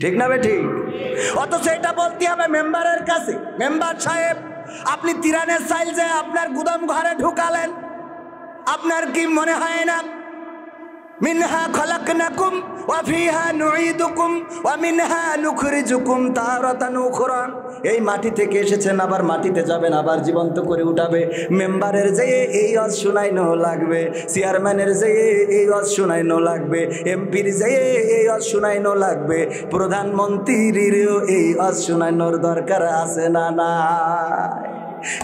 ঠিক না ঠিক? অথচ এটা বলতে হবে মেম্বারের কাছে। মেম্বার সাহেব, আপনি তিরানের চাইল যে আপনার গুদাম ঘরে ঢুকালেন, আপনার কি মনে হয় না মিনহা খলাকনাকুম ওয়া ফিহা নুঈদুকুম ওয়া মিনহা নুখরিজুকুম তারাতান উখরা? এই মাটি থেকে এসেছেন, আবার মাটিতে যাবেন, আবার জীবন্ত করে উঠাবে। মেম্বারের যে এই ওয়াজ শোনাইনো লাগবে, চেয়ারম্যানের যে এই ওয়াজ শোনাইনো লাগবে, এমপির যে এই ওয়াজ শোনাইনো লাগবে, প্রধানমন্ত্রীরও এই ওয়াজ শোনানোর দরকার আছে না নাই?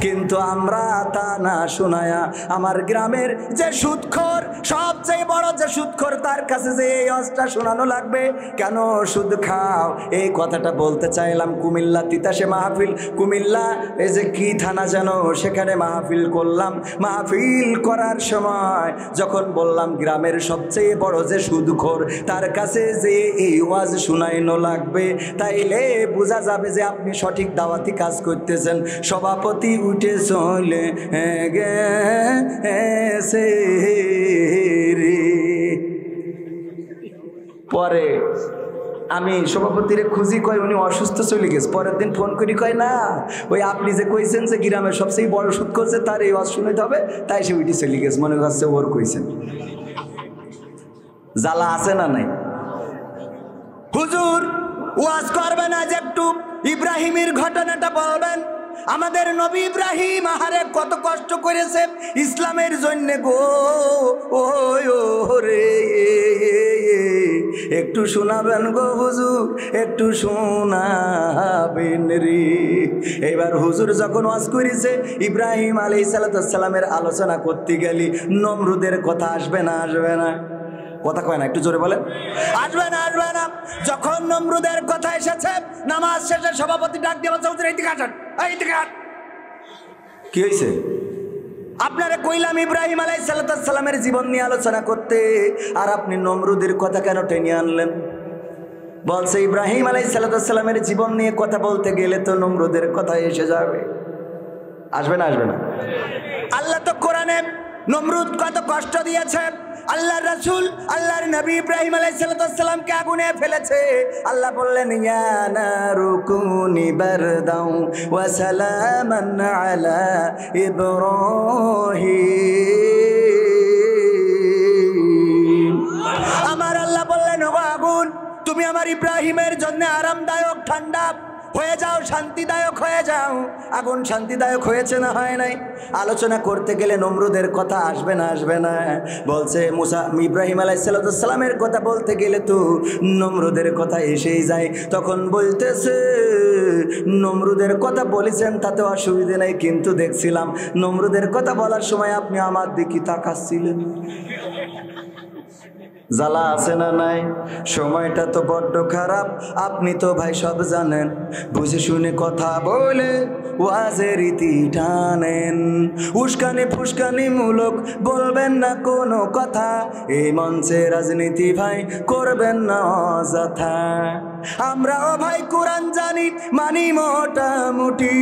কিন্তু আমরা তা না শোনায়া আমার গ্রামের যে সুদখোর, সবচেয়ে বড় যে সুদখোর, তার কাছে যে এই ওয়াজটা শোনানো লাগবে। কেন সুদ খাও? এই কথাটা বলতে চাইলাম। কুমিল্লা তিতাসে মাহফিল, কুমিল্লা এই যে কি থানা যেন, সেখানে মাহফিল করলাম। মাহফিল করার সময় যখন বললাম গ্রামের সবচেয়ে বড় যে সুদখোর, তার কাছে যে এই ওয়াজ শোনাইনো লাগবে, তাইলে বোঝা যাবে যে আপনি সঠিক দাওয়াতি কাজ করতেছেন। সভাপতি উঠে চলে গেছে রে। পরে আমি সভাপতিরে খুঁজি, কয় উনি অসুস্থ চলে গেছে। পরের দিন ফোন করি, কয় না, ওই আপনি যে কইছেন যে গ্রামের সবচেয়ে বড় সুদ করছে, তার এই ওয়াজ শুনাইতে হবে, তাই সে উঠে চলে গেছে। মনে হচ্ছে ওর কইছেন। জ্বালা আছে না নাই? হুজুর ওয়াজ করবেন, আজ একটু ইব্রাহিমের ঘটনাটা বলবেন। আমাদের নবী ইব্রাহিম আহারে কত কষ্ট করেছে ইসলামের জন্য গো, ও রে, একটু শোনাবেন গো হুজুর, একটু শোনাবেন রে। এবার হুজুর যখন ওয়াজ করেছে, ইব্রাহিম আলাইহিস সালামের আলোচনা করতে গেলি নমরুদের কথা আসবে না? আসবে না? কথা কয় না, একটু জোরে বলেন। আসবে না? আসবে না? যখন নমরুদের কথা এসেছে, নামাজ শেষে সভাপতি ডাক দিয়ে বলছে, হুজুর এইদিকে আসেন, এইদিকে আসেন। কি হয়েছে? আপনারা কইলাম ইব্রাহিম আলাইহিস সালামের জীবন নিয়ে আলোচনা করতে, আর আপনি নমরুদের কথা কেন টেনে আনলেন? বলছে ইব্রাহিম আলাইহিস সালামের জীবন নিয়ে কথা বলতে গেলে তো নমরুদের কথা এসে যাবে। আসবে না? আসবে না? আল্লাহ তো কোরআনে নমরুদ কত কষ্ট দিয়েছে, আল্লাহর রাসূল আল্লাহর নবী ইব্রাহিম আলাইহিস সালামকে আগুনে ফেলেছে। আল্লাহ বললেন, ইয়া নারু কুনি বারদাও ওয়া সালামান আলা ইব্রাহিম। আমার আল্লাহ বললেন, ও আগুন, তুমি আমার ইব্রাহিমের জন্য আরামদায়ক ঠান্ডা হয়ে যাও, শান্তিদায়ক হয়ে যাও। আগুন শান্তিদায়ক হয়েছে না হয় নাই? আলোচনা করতে গেলে নমরুদের কথা আসবে না? আসবে না? বলছে মুসা ইব্রাহিম আলাইহিস সালামের কথা বলতে গেলে তো নমরুদের কথা এসেই যায়। তখন বলতেছে, নমরুদের কথা বলেছেন তাতে অসুবিধে নাই, কিন্তু দেখছিলাম নমরুদের কথা বলার সময় আপনি আমার দিকে তাকাচ্ছিলেন। জ্বালা আছে না নাই? সময়টা তো বড্ড খারাপ, আপনি তো ভাই সব জানেন। বুঝে শুনে কথা বলে ওয়াজের রীতি টানেন, উস্কানি ফুস্কানি মূলক বলবেন না কোনো কথা। এই মঞ্চে রাজনীতি ভাই করবেন না অযথা। আমরাও ভাই কোরআন জানি, মানি মোটামুটি,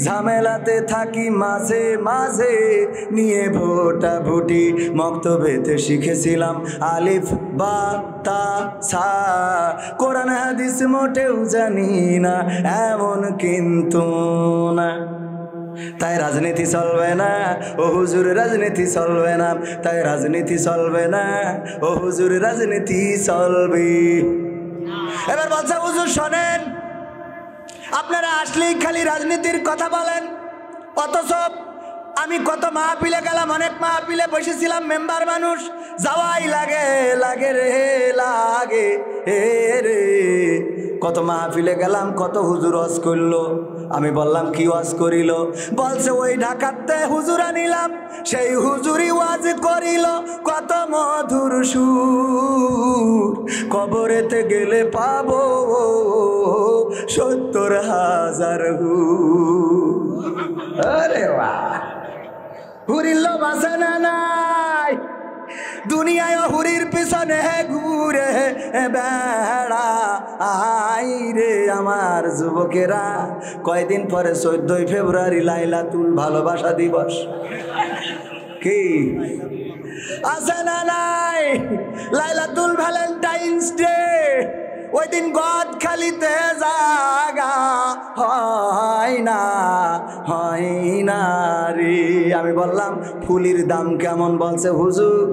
ঝামেলাতে থাকি মাঝে মাঝে নিয়ে ভোটা ভুটি। মক্তবেতে শিখেছিলাম আলিফ বা তা সা, কোরআন হাদিস মোটেও জানি না এমন কিন্তু না। তাই রাজনীতি চলবে না ও হুজুর, রাজনীতি চলবে না। তাই রাজনীতি চলবে না ও হুজুর, রাজনীতি চলবে। এবার বলছে, হুজুর শোনেন, আপনারা আসলেই খালি রাজনীতির কথা বলেন, অথচ আমি কত মাহফিলে গেলাম, অনেক মাহফিলে বসেছিলাম, মেম্বার মানুষ, যাওয়াই লাগে লাগে রে লাগে রে। কত মাহফিলে গেলাম, কত হুজুর ওয়াজ করলো। আমি বললাম, কি ওয়াজ করিল? বলছে, ওই ঢাকাতে হুজুর আনিলাম, সেই হুজুরই ওয়াজ করিল কত মধুর সুর। কবরেতে গেলে পাবো 70,000 হুর। আরে বাহ, হুরির লোভ আছে না নাই? দুনিয়ায় হুরির পিছনে ঘুরে বেড়া আই রে আমার যুবকেরা। কয়দিন পরে 14ই ফেব্রুয়ারি লাইলাতুল ভালোবাসা দিবস। কি আছে না নাই? লাইলাতুল ভ্যালেন্টাইন্স ডে। ওই দিন গদখালিতে জাগা হয় না রে। আমি বললাম ফুলির দাম কেমন? বলছে হুজুর।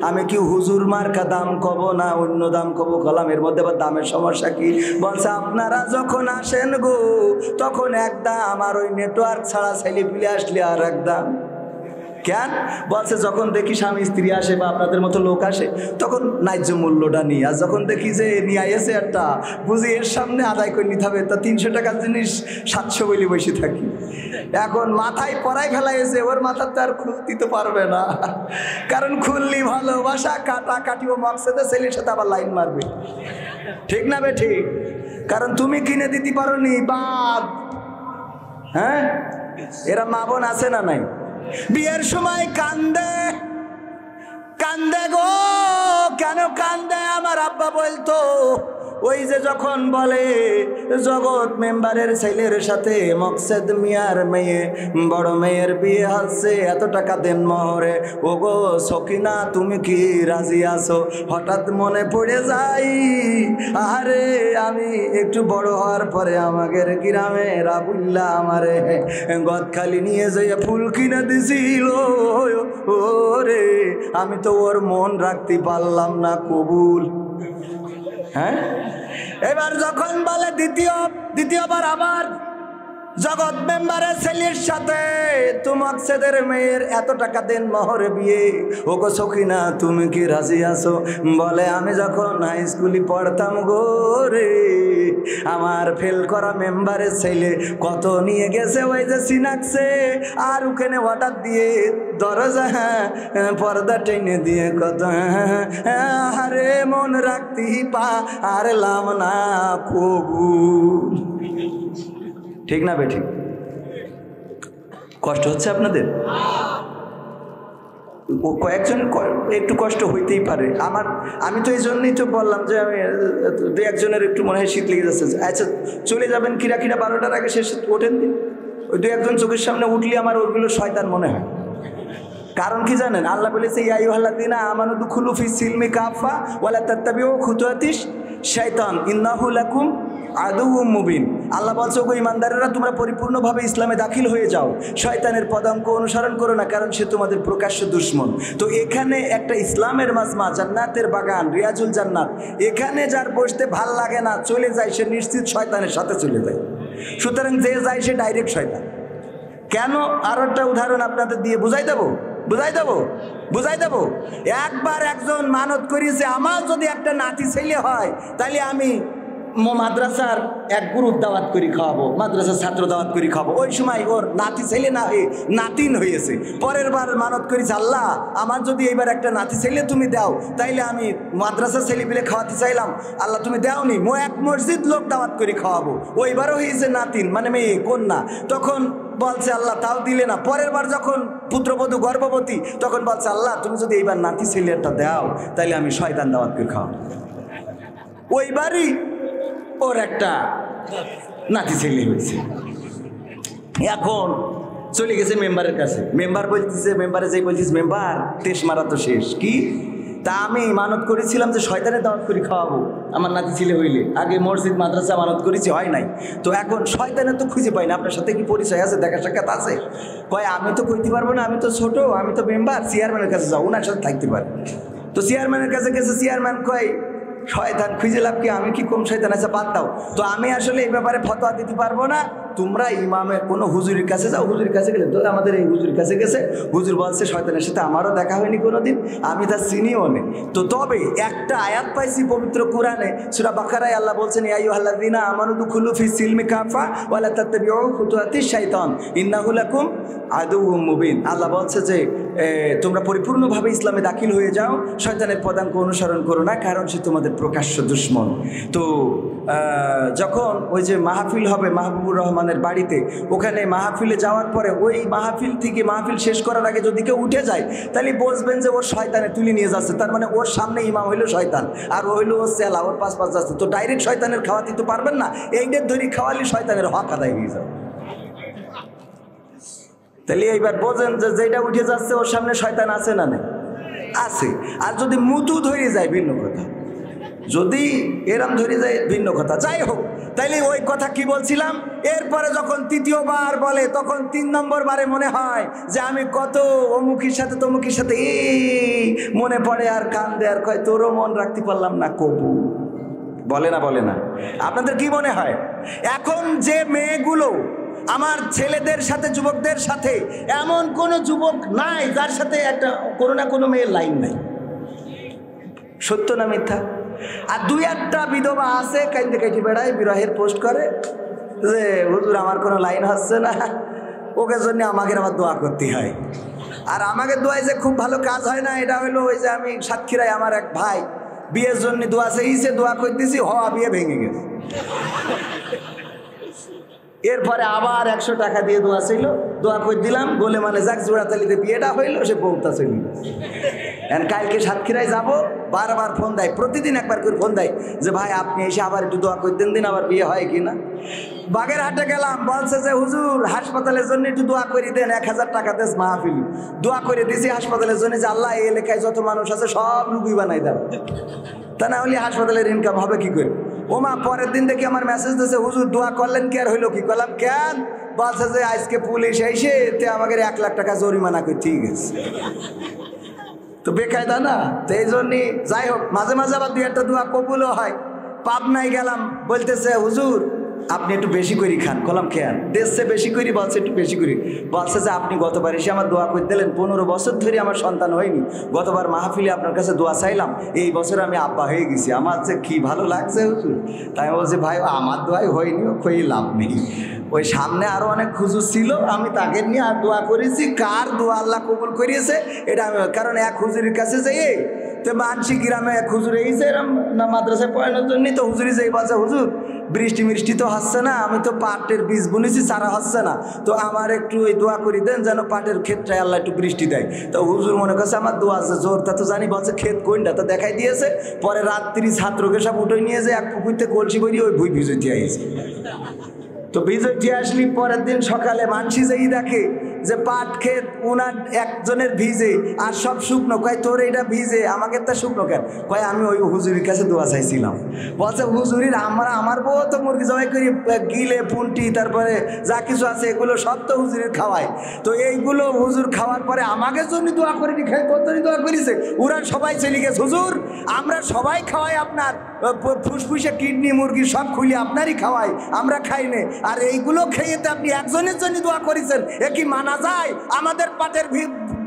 আমি কি হুজুর মার্কা দাম কব না অন্য দাম কব? কলাম এর মধ্যে আবার দামের সমস্যা কি? বলছে আপনারা যখন আসেন গো তখন এক দাম, আর ওই নেটওয়ার্ক ছাড়া ছেলে পিলে আসলে আর এক দাম। কেন? বলছে যখন দেখি স্বামী স্ত্রী আসে বা আপনাদের মতো লোক আসে তখন ন্যায্য মূল্যটা নিই, আর যখন দেখি যে নিয়ে আইসে একটা বুঝি এর সামনে আদায় করে নিতে হবে, তা 300 টাকার জিনিস 700 বলে বসে থাকি। এখন মাথায় পড়াই ফেলাইছে, ওর মাথার তো আর খুলতে তো পারবে না, কারণ খুললি ভালোবাসা কাটাকাটি ও মকসেদে ছেলের সাথে আবার লাইন মারবে। ঠিক না বে ঠিক? কারণ তুমি কিনে দিতে পারো নি বাদ। হ্যাঁ, এরা মা বোন আছে না নাই? বিয়ের সময় কান্দে কান্দে গো। কেন কান্দে? আমার আব্বা বলতো ওই যে যখন বলে জগৎ মেম্বারের ছেলের সাথে মকসেদ মিয়ার মেয়ে বড় মেয়ের বিয়ে হচ্ছে, এত টাকা দেন মহরে, ও গো সকিনা তুমি কি রাজি আছো? হঠাৎ মনে পড়ে যাই, আরে আমি একটু বড় হওয়ার পরে আমাদের গ্রামে রাবুল্লাহ আমারে গদখালি নিয়ে যাইয়া ফুল কিনে দিছিল। ওরে আমি তো ওর মন রাখতে পারলাম না। কবুল। হ্যাঁ, এবার যখন বলে দ্বিতীয়বার আবার জগৎ মেম্বারের ছেলের সাথে তোমার ছেলের মেয়ের এত টাকা দেন মহরে বিয়ে, ও গো সখিনা তুমি কি রাজি আছো? বলে আমি যখন হাই স্কুলে পড়তাম গো রে, আমার ফেল করা মেম্বারের ছেলে কত নিয়ে গেছে ওই যে সিনাকছে, আর ওখানে অর্ডার দিয়ে দরজা পর্দা টেনে দিয়ে কত আরে মন রাখতে পারলাম না। কবুল। ঠিক না বে ঠিক? কষ্ট হচ্ছে আপনাদের? কয়েকজন একটু কষ্ট হইতেই পারে। আমি তো এই জন্যই তো বললাম যে আমি দু একজনের একটু মনে হয় শীত লেগে যাচ্ছে। আচ্ছা চলে যাবেন কিরা 12টার আগে শেষ ওঠেন দিন। ওই দু একজন চোখের সামনে উঠলে আমার ওইগুলো শয়তান মনে হয়। কারণ কি জানেন? আল্লাহ বলেছে ইয়া আইয়ুহাল্লাযীনা আমানু দুখুলু ফিস সিলমি কাফা ওয়ালা তাত্তাবিউ খুতুওয়াতিশ শাইতান ইন্নাহু লাকুম আদুউম মুবিন। আল্লাহ বলছে গো ইমানদারেরা তোমরা পরিপূর্ণভাবে ইসলামে দাখিল হয়ে যাও, শয়তানের পদাঙ্ক অনুসরণ করো না, কারণ সে তোমাদের প্রকাশ্য দুশমন। তো এখানে একটা ইসলামের মাজমা, জান্নাতের বাগান, রিয়াজুল জান্নাত, এখানে যার বসতে ভাল লাগে না চলে যায়, সে নিশ্চিত শয়তানের সাথে চলে যায়। সুতরাং যে যায় সে ডাইরেক্ট শয়তান। কেন? আরো একটা উদাহরণ আপনাদের দিয়ে বুঝাই দেবো। একবার একজন মানত করেছে আমার যদি একটা নাতি ছেলে হয় তাহলে আমি মাদ্রাসার এক গ্রুপ দাওয়াত করে খাওয়াবো, মাদ্রাসার ছাত্র দাওয়াত করে খাওয়াবো। ওই সময় ওর নাতি ছেলে না হয়ে নাতিন হয়েছে। পরের বার মানত করেছে আল্লাহ আমার যদি এইবার একটা নাতি ছেলে তুমি দাও তাইলে আমি মাদ্রাসার ছেলে পেলে খাওয়াতে চাইলাম, আল্লাহ তুমি দাওনি, এক মসজিদ লোক দাওয়াত করে খাওয়াবো। ওইবারও হয়েছে নাতিন মানে মেয়ে কন্যা, তখন বলছে আল্লাহ তাও দিলে না। পরের বার যখন পুত্রবধূ গর্ভবতী তখন বলছে আল্লাহ তুমি যদি এইবার নাতি ছেলেটা দাও তাইলে আমি শয়তান দাওয়াত করে খাওয়াবো। ওইবারই ওর একটা নাতি ছেলে হয়েছে। এখন চলে গেছে মেম্বারের কাছে। মেম্বার বলতেছে, মেম্বারে যেই বলছিস মেম্বার তেস মারা তো শেষ। কি তা আমি মানত করেছিলাম যে শয়তানের দাওয়াত করে খাওয়াবো আমার নাতি ছেলে হইলে, আগে মসজিদ মাদ্রাসা মানত করেছি, হয় নাই। তো এখন শয়তানের তো খুঁজে পাই না, আপনার সাথে কি পরিচয় আছে, দেখা সাক্ষাৎ আছে? কয় আমি তো কইতে পারবো না, আমি তো ছোট, আমি তো মেম্বার, চেয়ারম্যানের কাছে যাও, ওনার সাথে থাকতে পারে। তো চেয়ারম্যানের কাছে গেছে, চেয়ারম্যান কয় শয়তান খুঁজে লাভ কি, আমি কি কম শয়তান আছে, বাদ দাও। তো আমি আসলে এই ব্যাপারে ফতোয়া দিতে পারবো না, তোমরা ইমামের কোনো হুজুরের কাছে যাও। হুজুরের কাছে গেলে তো আমাদের এই হুজুরের কাছে গেছে, হুজুর বলছে শয়তানের সাথে আমারও দেখা হয়নি কোনোদিন, আমি তার চিনিও নেই। তো তবে একটা আয়াত পাইছি পবিত্র কোরআনে, সূরা বাকারায় আল্লাহ বলছেন ইয়া আইয়ুহাল্লাযীনা আমানু দুখুলু ফিস সিলমি কাফা ওয়ালা তাত্তাবিউ খুতুওয়াতিশ শাইতান ইন্নাহু লাকুম আদুউম মুবিন। আল্লাহ বলছে যে তোমরা পরিপূর্ণভাবে ইসলামে দাখিল হয়ে যাও, শয়তানের পদাঙ্ক অনুসরণ করো না, কারণ সে তোমাদের প্রকাশ্য দুশ্মন। তো যখন ওই যে মাহফিল হবে মাহবুবুর রহমানের বাড়িতে, ওখানে মাহফিলে যাওয়ার পরে ওই মাহফিল থেকে মাহফিল শেষ করার আগে যদি কেউ উঠে যায়, তাহলে বুঝবেন যে ওর শয়তানে তুলে নিয়ে যাচ্ছে। তার মানে ওর সামনে ইমাম হইলো শয়তান, আর ও হইলো ওর চেলা, ওর পাশ যাচ্ছে। তো ডাইরেক্ট শয়তানের খাওয়াতে তো পারবেন না, এইটার ধরি খাওয়ালে শয়তানের হক আদায় হয়ে যাবে। তাহলে এইবার বোঝেন যে যেটা উঠে যাচ্ছে ওর সামনে শয়তান আছে না নেই? আছে। আর যদি মুতু ধরে যায় ভিন্ন কথা, যদি এরম ধরে যায় ভিন্ন কথা। যাই হোক, তাইলে ওই কথা কি বলছিলাম, এরপরে যখন তৃতীয়বার বলে তখন 3 নম্বর বারে মনে হয় যে আমি কত অমুকের সাথে তমুকের সাথে এই মনে পড়ে, আর কান্দে, আর কয় তোরও মন রাখতে পারলাম না কবু। বলে না বলে না? আপনাদের কি মনে হয় এখন যে মেয়েগুলো আমার ছেলেদের সাথে যুবকদের সাথে, এমন কোনো যুবক নাই যার সাথে একটা কোনো না কোনো মেয়ের লাইন নাই? সত্য না মিথ্যা? আর 2-1টা বিধবা আছে কাইন্দে কাইটি বেড়ায়, বিরহের পোস্ট করে যে হুজুর আমার কোনো লাইন হচ্ছে না, ওকে জন্য আমাকে আবার দোয়া করতে হয়। আর আমাকে দোয়ায় যে খুব ভালো কাজ হয় না, এটা হলো ওই যে আমি সাতক্ষীরায় আমার এক ভাই বিয়ের জন্য দোয়া চাইছে, দোয়া করতেছি, হওয়া বিয়ে ভেঙে গেছে। এরপরে আবার 100 টাকা দিয়ে দোয়া ছিল, দোয়া করে দিলাম, গোলে মানে যাক জোড়াতালিতে বিয়েটা হইলো, সে বউটা চলে গেছে। কালকে সাতক্ষীরায় যাব, বারবার ফোন দেয়, প্রতিদিন একবার করে ফোন দেয় যে ভাই আপনি এসে আবার একটু দোয়া করে দিন, আবার বিয়ে হয় কি না। বাগেরহাটে গেলাম, বলছে যে হুজুর হাসপাতালের জন্য একটু দোয়া করে দেন, 1000 টাকা দেশ মাহফিল। দোয়া করে দিছি হাসপাতালের জন্য যে আল্লাহ এই এলাকায় যত মানুষ আছে সব রুগী বানাই দেন, তা না হলে হাসপাতালের ইনকাম হবে কি করে। ওমা পরের দিন দেখি আমার মেসেজ দিয়েছে, হুজুর দোয়া করলেন কি আর হইলো কি? করলাম কেন? বলছে যে আজকে পুলিশ এসে তে আমাকে 1 লাখ টাকা জরিমানা করে ঠিক আছে। তো বেকায়দা না? তো এই জন্যই যাই হোক, মাঝে মাঝে আবার 2-1টা দোয়া কবুলও হয়। পাবনায় গেলাম, বলতেছে হুজুর আপনি একটু বেশি করে খান। কলাম খেয়ান দেশে বেশি করি, বলছে একটু বেশি করি। বলছে যে আপনি গতবার এসে আমার দোয়া করে দিলেন, 15 বছর ধরে আমার সন্তান হয়নি, গতবার মাহফিলে আপনার কাছে দোয়া চাইলাম, এই বছর আমি আব্বা হয়ে গেছি, আমার যে কি ভালো লাগছে হুজুর। তাই বলছে ভাই আমার দোয়াই হয়নি, কই লাভ নেই, ওই সামনে আরো অনেক হুজুর ছিল, আমি তাকে নিয়ে আর দোয়া করেছি, কার দোয়া আল্লাহ কবুল করিয়েছে এটা আমি, কারণ এক হুজুরের কাছে যাই তো মানসি গ্রামে এক হুজুর এইছে না মাদ্রাসায় পড়ানোর জন্য, তো হুজুরি যাই বলছে হুজুর বৃষ্টি তো হচ্ছে না, আমি তো পাটের বীজ বুনেছি, চারা হচ্ছে না, তো আমার একটু ওই দোয়া করে দেন যেন পাটের ক্ষেতটায় আল্লাহ একটু বৃষ্টি দেয়। তো হুজুর মনে করছে আমার দোয়া আছে জোর, তা তো জানি, বলছে ক্ষেত কোনটা, তো দেখাই দিয়েছে। পরে রাত্রি ছাত্রকে সব উঠে নিয়ে যে এক পুকুরতে কলসি করিয়ে ওই ভুই ভিজে আইছে। তো ভিজে আসলি পরের দিন সকালে মানসি যেই দেখে যে পাট ক্ষেত উনার একজনের ভিজে আর সব শুকনো, কয় তোর এটা ভিজে আমাকে তা শুকনো কেন? কয় আমি ওই হুজুরির কাছে দোয়া চাইছিলাম। বলছে হুজুরির আমার বউ তো মুরগি জবাই করি, গিলে পুন্টি তারপরে যা কিছু আছে এগুলো সব তো হুজুরির খাওয়ায়, তো এইগুলো হুজুর খাওয়ার পরে আমাকে জন্য দোয়া করিনি, খাই তোর জন্য দোয়া করেছে। ওরা সবাই চলে গেছে, হুজুর আমরা সবাই খাওয়াই আপনার ফুসফুসে কিডনি মুরগি সব খুলে আপনারই খাওয়াই, আমরা খাই নে, আর এইগুলো খেয়ে তো আপনি একজনের জন্য দোয়া করেছেন, এ কি মানা যায়? আমাদের পাটের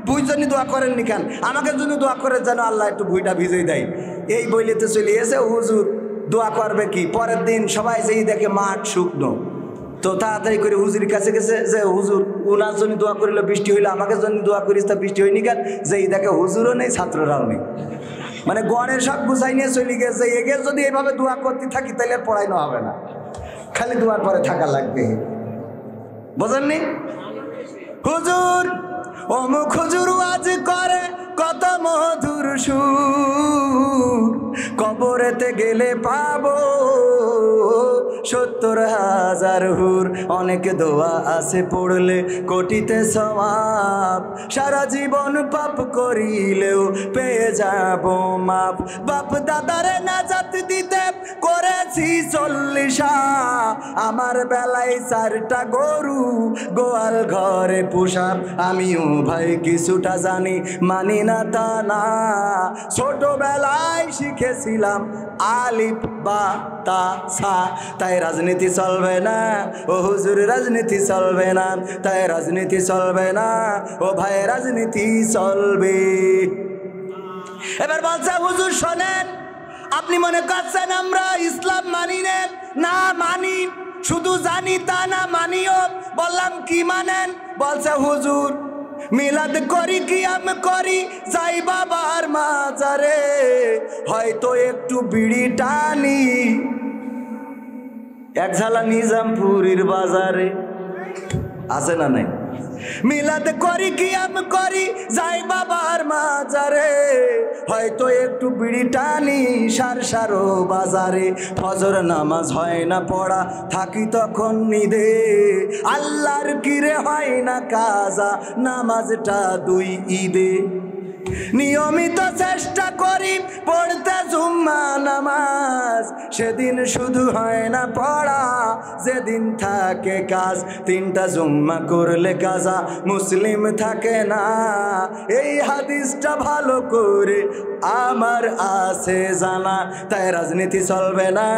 ভুই জন্য দোয়া করেননি কেন? আমাকে জন্য দোয়া করে যেন আল্লাহ একটু ভুইটা ভিজে দেয়। এই বইলেতে চলে এসে হুজুর দোয়া করবে কি? পরের দিন সবাই যেই দেখে মাঠ শুকনো, তো তাড়াতাড়ি করে হুজুরের কাছে গেছে যে হুজুর উনার জন্য দোয়া করিল বৃষ্টি হইলো, আমাকে জন্য দোয়া করিস তা বৃষ্টি হয়নি কেন? যেই দেখে হুজুরও নেই, ছাত্ররাও নেই, মানে গড়ের সব গুছাই নিয়ে চলে গেছে। এগে যদি এইভাবে দোয়া করতে থাকি তাহলে আর পড়াইনো হবে না, খালি দোয়ার পরে থাকা লাগবে। বোঝেননি? হুজুর অমুক হুজুর আজ করে কত মধুর সুর, কবরেতে গেলে পাবো 70,000 হুর, অনেক দোয়া আছে পড়লে কোটিতে সওয়াব, সারা জীবন পাপ করিলেও পেয়ে যাব মাপ, বাপ দাদারে নাজাত দিতে করেছি 40, আমার বেলায় 4টা গরু গোয়াল ঘরে পোষাব, আমিও ভাই কিছুটা জানি মানি না তা না, ছোটবেলায় শিখেছিলাম আলিফ বা তা সা, তাই রাজনীতি চলবে না ও হুজুর, রাজনীতি চলবে না, তাই রাজনীতি চলবে না ও ভাই, রাজনীতি চলবে। এবার বলছে হুজুর শোনেন, আপনি মনে করছেন আমরা ইসলাম মানি না, মানি, শুধু জানি তা না, মানিও। বললাম কি মানেন? বলছে হুজুর মিলাদ করি কিয়াম করি যাই বাবার মাজারে, হয়তো একটু বিড়ি টানি এক ঝালা নিজামপুরীর বাজারে। আছে না নাই? মিলাদ করি কিয়াম করি যাই বাবার মাজারে, হয়তো একটু বিড়ি টানি সারসারো বাজারে। ফজর নামাজ হয় না পড়া থাকি তখন নিদে, আল্লাহর কিরে হয় না কাজা নামাজটা দুই ঈদে। নিয়মিত চেষ্টা করি পড়তে জুম্মা নামাজ, সেদিন শুধু হয় না পড়া যেদিন থাকে কাজ। তিনটা জুম্মা করলে কাজা মুসলিম থাকে না, এই হাদিসটা ভালো করে আমার আছে জানা। তাই রাজনীতি চলবে না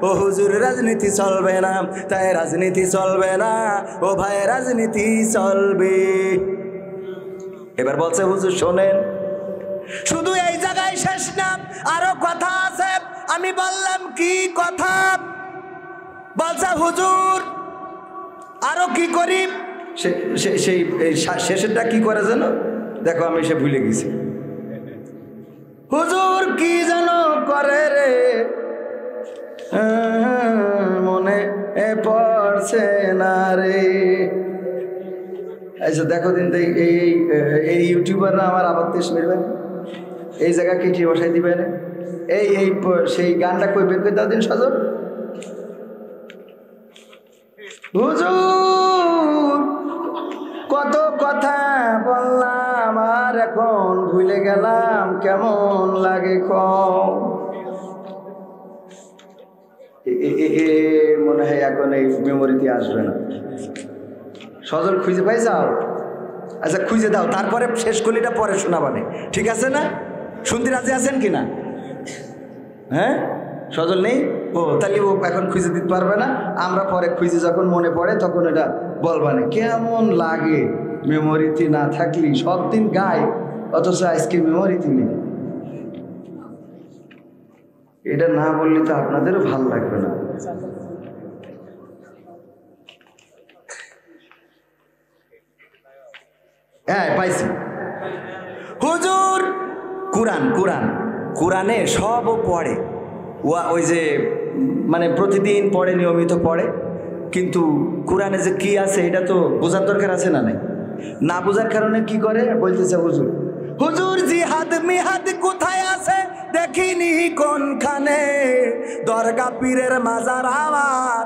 ও হুজুর, রাজনীতি চলবে না, তাই রাজনীতি চলবে না ও ভাই, রাজনীতি চলবে। এবার বলছে হুজুর শোনেন, শুধু এই জায়গায় শেষ না, আরো কথা আছে। আমি বললাম কি কথা? বলছে হুজুর আরো কি করি। সেই শেষেরটা কি করে যেন, দেখো আমি সে ভুলে গেছি। হুজুর কি যেন করে রে, মনে পড়ছে না রে। আচ্ছা দেখো দিন এই ইউটিউবাররা আমার আবাত্তিস মেরবেন, এই জায়গা কেটে বসাই দিবেন। এই সেই গানটা কই বের করে দাও দিন সজল। হুজুর কত কথা বললাম আর এখন ভুলে গেলাম, কেমন লাগে কম। মনে হয় এখন এই মেমোরিতে আসবে না। সজল খুঁজে পাই যাও, আচ্ছা খুঁজে দাও, তারপরে শেষ কলিটা পরে শোনাবানে, ঠিক আছে না? শুনতে রাজি আছেন কিনা? হ্যাঁ সজল নেই, ও তাহলে ও এখন খুঁজে দিতে পারবে না, আমরা পরে খুঁজে যখন মনে পড়ে তখন এটা বলবানে। কেমন লাগে মেমোরিতে না থাকলে, সব দিন গায় অথচ আজকে মেমোরিতে নেই। এটা না বললে তো আপনাদেরও ভাল লাগবে না। হ্যাঁ পাইছি। হুজুর কোরআন কোরআন কোরআনে সবও পড়ে, ওই যে মানে প্রতিদিন পড়ে, নিয়মিত পড়ে, কিন্তু কোরআনে যে কি আছে এটা তো বোঝার দরকার আছে না? নাই, না বোঝার কারণে কি করে বলতেছে হুজুর, হুজুর জিহাদ মিহাদ কোথায় আছে দেখিনি কোনখানে, দরগা পীরের মাজার আমার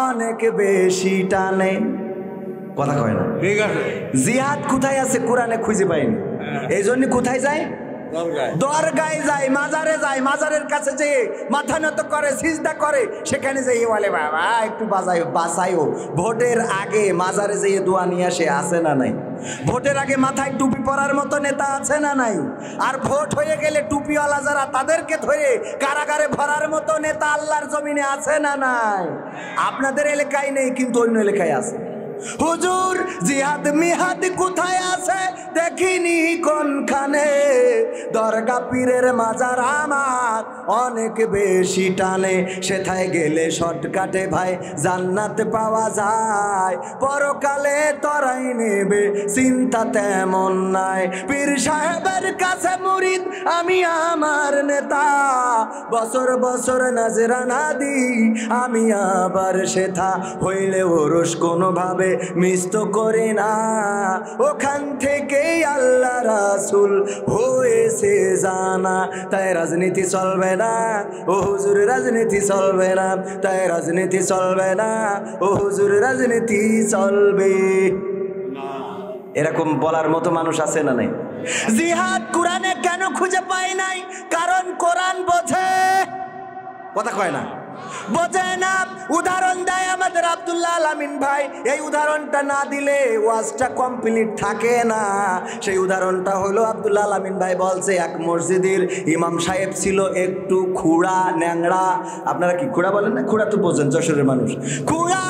অনেক বেশি টানে। কথা কয় না, ঠিক আছে? জিহাদ কোথায় আছে কোরআনে খুঁজে পাইনি, এই জন্য কোথায় যায়? দরগায় যায়, মাজারে যায়, মাজারের কাছে যেয়ে মাথা নত করে, সিজদা করে, সেখানে যেয়ে বলে বাবা একটু বাঁচাইও। ভোটের আগে মাজারে যেয়ে দোয়া নিয়ে আসে, আছে না নাই? ভোটের আগে মাথায় টুপি পরার মতো নেতা আছে না নাই? আর ভোট হয়ে গেলে টুপিওয়ালা যারা তাদেরকে ধরে কারাগারে ভরার মতো নেতা আল্লাহর জমিনে আছে না নাই? আপনাদের এলাকায় নেই, কিন্তু অন্য এলাকায় আছে। হুজুর জিহাদ মিহাদ কোথায় আছে দেখিনি কোনখানে, দরগা পীরের মাজার আমার অনেক বেশি টানে, সেথায় গেলে শর্টকাটে ভাই জান্নাত পাওয়া যায়, পরকালে তরাই নেবে চিন্তা তেমন নাই। পীর সাহেবের কাছে মুরিদ আমি আমার নেতা, বছর বছর নাজরানা দিই আমি আবার সেথা, হইলে ওরস কোনোভাবে মিষ্ট করে না, ওখান থেকেই আল্লাহ রাসূল হয়েছে জানা। তাই রাজনীতি চলবে না ও হুজুর, রাজনীতি চলবে না, তাই রাজনীতি চলবে না ও হুজুর, রাজনীতি চলবে। এরকম বলার মতো মানুষ আছে না নাই? জিহাদ কোরআনে কেন খুঁজে পাই নাই? কারণ কোরআন বোঝে, কথা কয় না, বোঝে না। উদাহরণ দেয় আমাদের আব্দুল্লাহ আল আমিন ভাই, এই উদাহরণটা না দিলে ওয়াজটা কমপ্লিট থাকে না। সেই উদাহরণটা হলো আব্দুল্লাহ আল আমিন ভাই বলছে, এক মসজিদের ইমাম সাহেব ছিল একটু খুড়া ন্যাংড়া। আপনারা কি খুড়া বলেন না? খুড়া তো বোঝেন, যশোরের মানুষ। খুড়া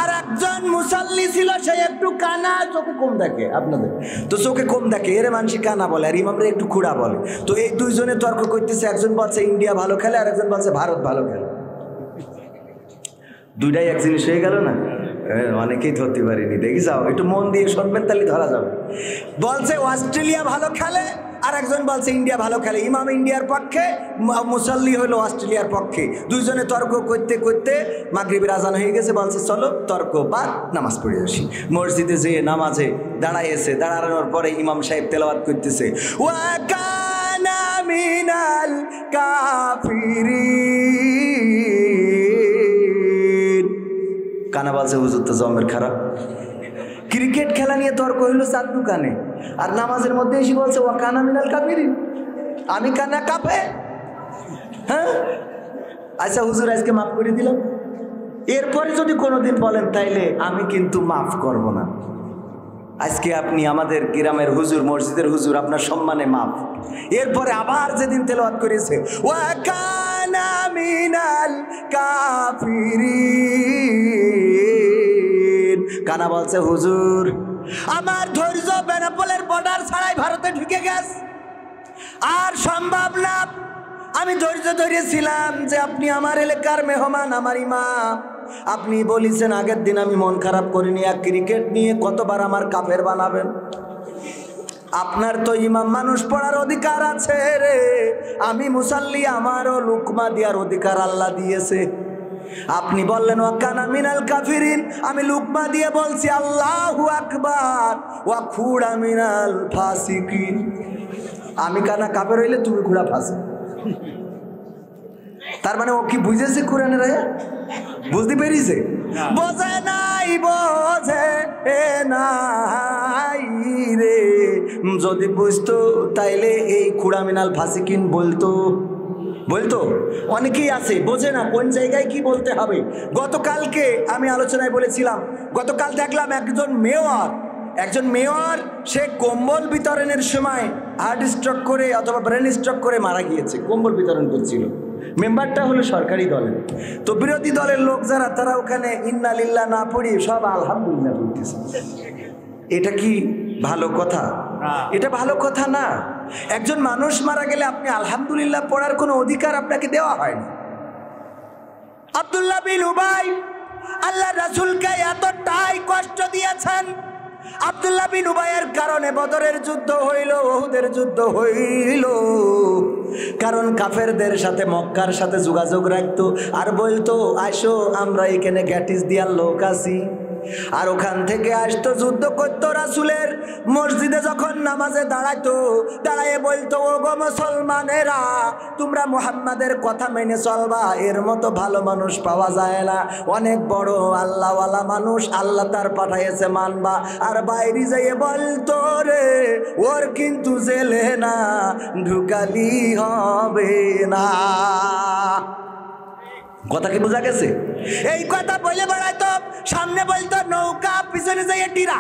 আর একজন মুসাল্লি ছিল, সে একটু কানা, চোখে কম দেখে। আপনাদের তো চোখে কম দেখে, এর মানুষই কানা বলে, আর ইমামরা একটু খুড়া বলে। তো এই দুইজনে তর্ক করতেছে, একজন বলছে ইন্ডিয়া ভালো খেলে, আর একজন বলছে ভারত ভালো খেলে। দুইটাই এক জিনিস হয়ে গেল না? অনেকেই ধরতে পারিনি, দেখি যাও একটু মন দিয়ে শুনবেন তাহলে ধরা যাবে। বলছে অস্ট্রেলিয়া ভালো খেলে, আর একজন বলছে ইন্ডিয়া ভালো খেলে। ইমাম ইন্ডিয়ার পক্ষে, মুসাল্লি হলো অস্ট্রেলিয়ার পক্ষে। দুইজনে তর্ক করতে করতে মাগরিবের আজান হয়ে গেছে। বলছে চলো তর্ক বাদ, নামাজ পড়ে আসি। মসজিদে যেয়ে নামাজে দাঁড়াইছে। দাঁড়ানোর পরে ইমাম সাহেব তেলাওয়াত করতেছে, ওয়া কানা মিনাল কাফিরিন। কানা বলছে হুজুর তো জমের খারাপ। ক্রিকেট খেলা নিয়ে তর্ক হইল চার দোকানে, আর নামাজের মধ্যে এসে বলছে ওয়া কানা মিনাল কাফিরিন। আমি কানা কাপে? হ্যাঁ, আচ্ছা হুজুর আজকে মাফ করে দিলাম, এরপরে যদি কোনোদিন বলেন তাইলে আমি কিন্তু মাফ করব না। আজকে আপনি আমাদের গ্রামের হুজুর, মসজিদের হুজুর, আপনার সম্মানে মাফ। এরপরে আবার যেদিন তেলাওয়াত করেছে ওয়া কানা মিনাল কাফিরিন, কানা বলছে হুজুর আমার ধৈর্য বেনাপোলের বর্ডার ছাড়াই ভারতে ঢুকে গেছে, আর সম্ভব না। আমি ধৈর্য ধরেছিলাম যে আপনি আমার এলাকার মেহমান, আমার ইমাম, আপনি বলেছেন আগের দিন, আমি মন খারাপ করিনি। এক ক্রিকেট নিয়ে কতবার আমার কাফের বানাবেন? আপনার তো ইমাম মানুষ পড়ার অধিকার আছে রে, আমি মুসাল্লি, আমারও লুকমা দেওয়ার অধিকার আল্লাহ দিয়েছে। আপনি বললেন ওয়া কানা মিনাল কাফিরিন, আমি লুকমা দিয়ে বলছি আল্লাহু আকবার ওয়া খুড়া মিনাল ফাসিকিন। আমি কানা কাফের হইলে তুমি খুড়া ফাসি। তার মানে ও কি বুঝেছে কোরআনের আয়াত? বুঝতে পেরেছে? বোঝে নাই, বোঝে নাই রে। যদি বুঝতো তাইলে এই খুড়া মিনাল ফাসিকিন বলতো। অনেকেই আছে বোঝে না কোন জায়গায় কি বলতে হবে। গতকালকে আমি আলোচনায় বলেছিলাম, গতকাল দেখলাম একজন মেয়র সে কম্বল বিতরণের সময় হার্ট স্ট্রোক করে অথবা ব্রেন স্ট্রোক করে মারা গিয়েছে। কম্বল বিতরণ করছিল, মেম্বারটা হলো সরকারি দলের। তো বিরোধী দলের লোক যারা, তারা ওখানে ইন্না লিল্লাহ না পড়ি সব আলহামদুলিল্লাহ বলতেছে। এটা কি ভালো কথা? এটা ভালো কথা না। একজন মানুষ মারা গেলে আপনি আলহামদুলিল্লাহ পড়ার কোনো অধিকার আপনাকে দেওয়া হয়নি। আব্দুল্লাহ বিন উবাই আল্লাহ রাসূলকে এতটাই কষ্ট দিয়েছেন, আব্দুল্লাহ বিন উবাইয়ের কারণে বদরের যুদ্ধ হইল, উহুদের যুদ্ধ হইল। কারণ কাফেরদের সাথে, মক্কার সাথে যোগাযোগ রাখতো, আর বলতো আসো আমরা এখানে গ্যাটিস দিয়ার লোক আছি। আর ওখান থেকে আসতো, যুদ্ধ করতো রাসূলের মসজিদে। যখন নামাজে দাঁড়াইতো, দাঁড়াইয়ে বলতো ও গো মুসলমানেরা, তোমরা মুহাম্মাদের কথা মেনে চলবা, এর মতো ভালো মানুষ পাওয়া যায় না। অনেক বড় আল্লাহওয়ালা মানুষ, আল্লাহ তার পাঠাইছে, মানবা। আর বাইরে যাইয়ে বলতো রে ওর কিন্তু জেলে না ঢুকালি হবে না। কথা কি বোঝা গেছে? এই কথা বলে বেড়াইতো, সামনে বলতো নৌকা, পিছনে যাইয়ে টিরা।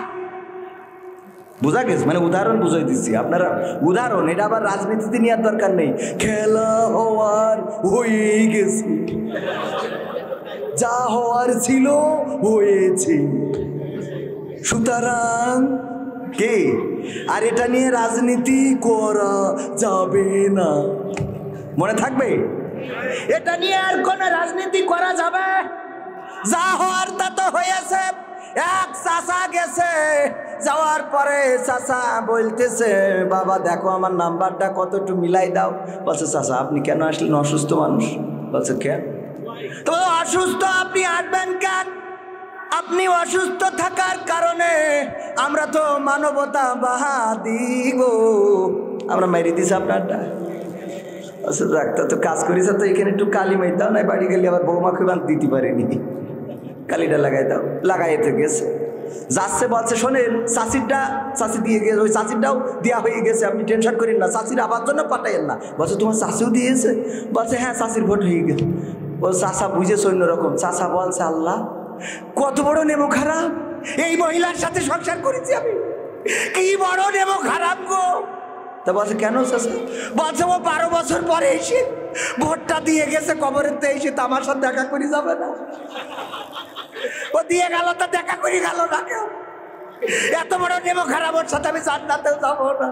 বোঝা গেছে? মানে উদাহরণ বুঝাই দিচ্ছি আপনারা, উদাহরণ। এটা আবার রাজনীতিতে নেওয়ার দরকার নেই। খেলা হওয়ার হয়ে গেছে, যা হওয়ার ছিল হয়েছে, সুতরাং কে আর এটা নিয়ে রাজনীতি করা যাবে না। মনে থাকবে, এটা নিয়ে আর কোন রাজনীতি করা যাবে? যা হওয়ার তা তো হয়েছে। এক চাচা গেছে, যাওয়ার পরে চাচা বলতেছে বাবা দেখো আমার নাম্বারটা কত, একটু মিলাই দাও। বলছে চাচা আপনি কেন আসলেন? অসুস্থ মানুষ। বলছে কেন? তো অসুস্থ আপনি আসবেন কেন? আপনি অসুস্থ থাকার কারণে আমরা তো মানবতাবাদী গো, আমরা মেরে দিছি আপনারটা। আচ্ছা ডাক্তার তো কাজ করেছে, তো এখানে একটু কালি মাই দাও না, বাড়ি গেলে আবার বৌমাকে বাদ দিতে পারেনি, কালিটা লাগাই দাও। লাগাইতে গেছে, যাচ্ছে, বলছে শোনেন চাষিরটা, চাষি দিয়ে গেছে, ওই চাষিরটাও দেওয়া হয়ে গেছে, আপনি টেনশন করেন না, চাষির আবার জন্য পাঠাইয়েন না। বলছে তোমার চাষিও দিয়েছে? বলছে হ্যাঁ চাষির ভোট হয়ে গেছে। ও চাষা বুঝেছে অন্যরকম। চাষা বলছে আল্লাহ কত বড় নেমো খারাপ, এই মহিলার সাথে সংসার করেছি আমি, কি বড় নেমো খারাপ গো। তা বলছে কেন চাষা? বলছে ও 12 বছর পরে এসে ভোটটা দিয়ে গেছে, কবরেতে এসে তো আমার সাথে দেখা করে যাবে না। ও দিয়ে গেল তা দেখা করে গেল না কেউ, এত বড় নেমো খারাপ, ওর সাথে আমি জান্নাতেও যাবো না।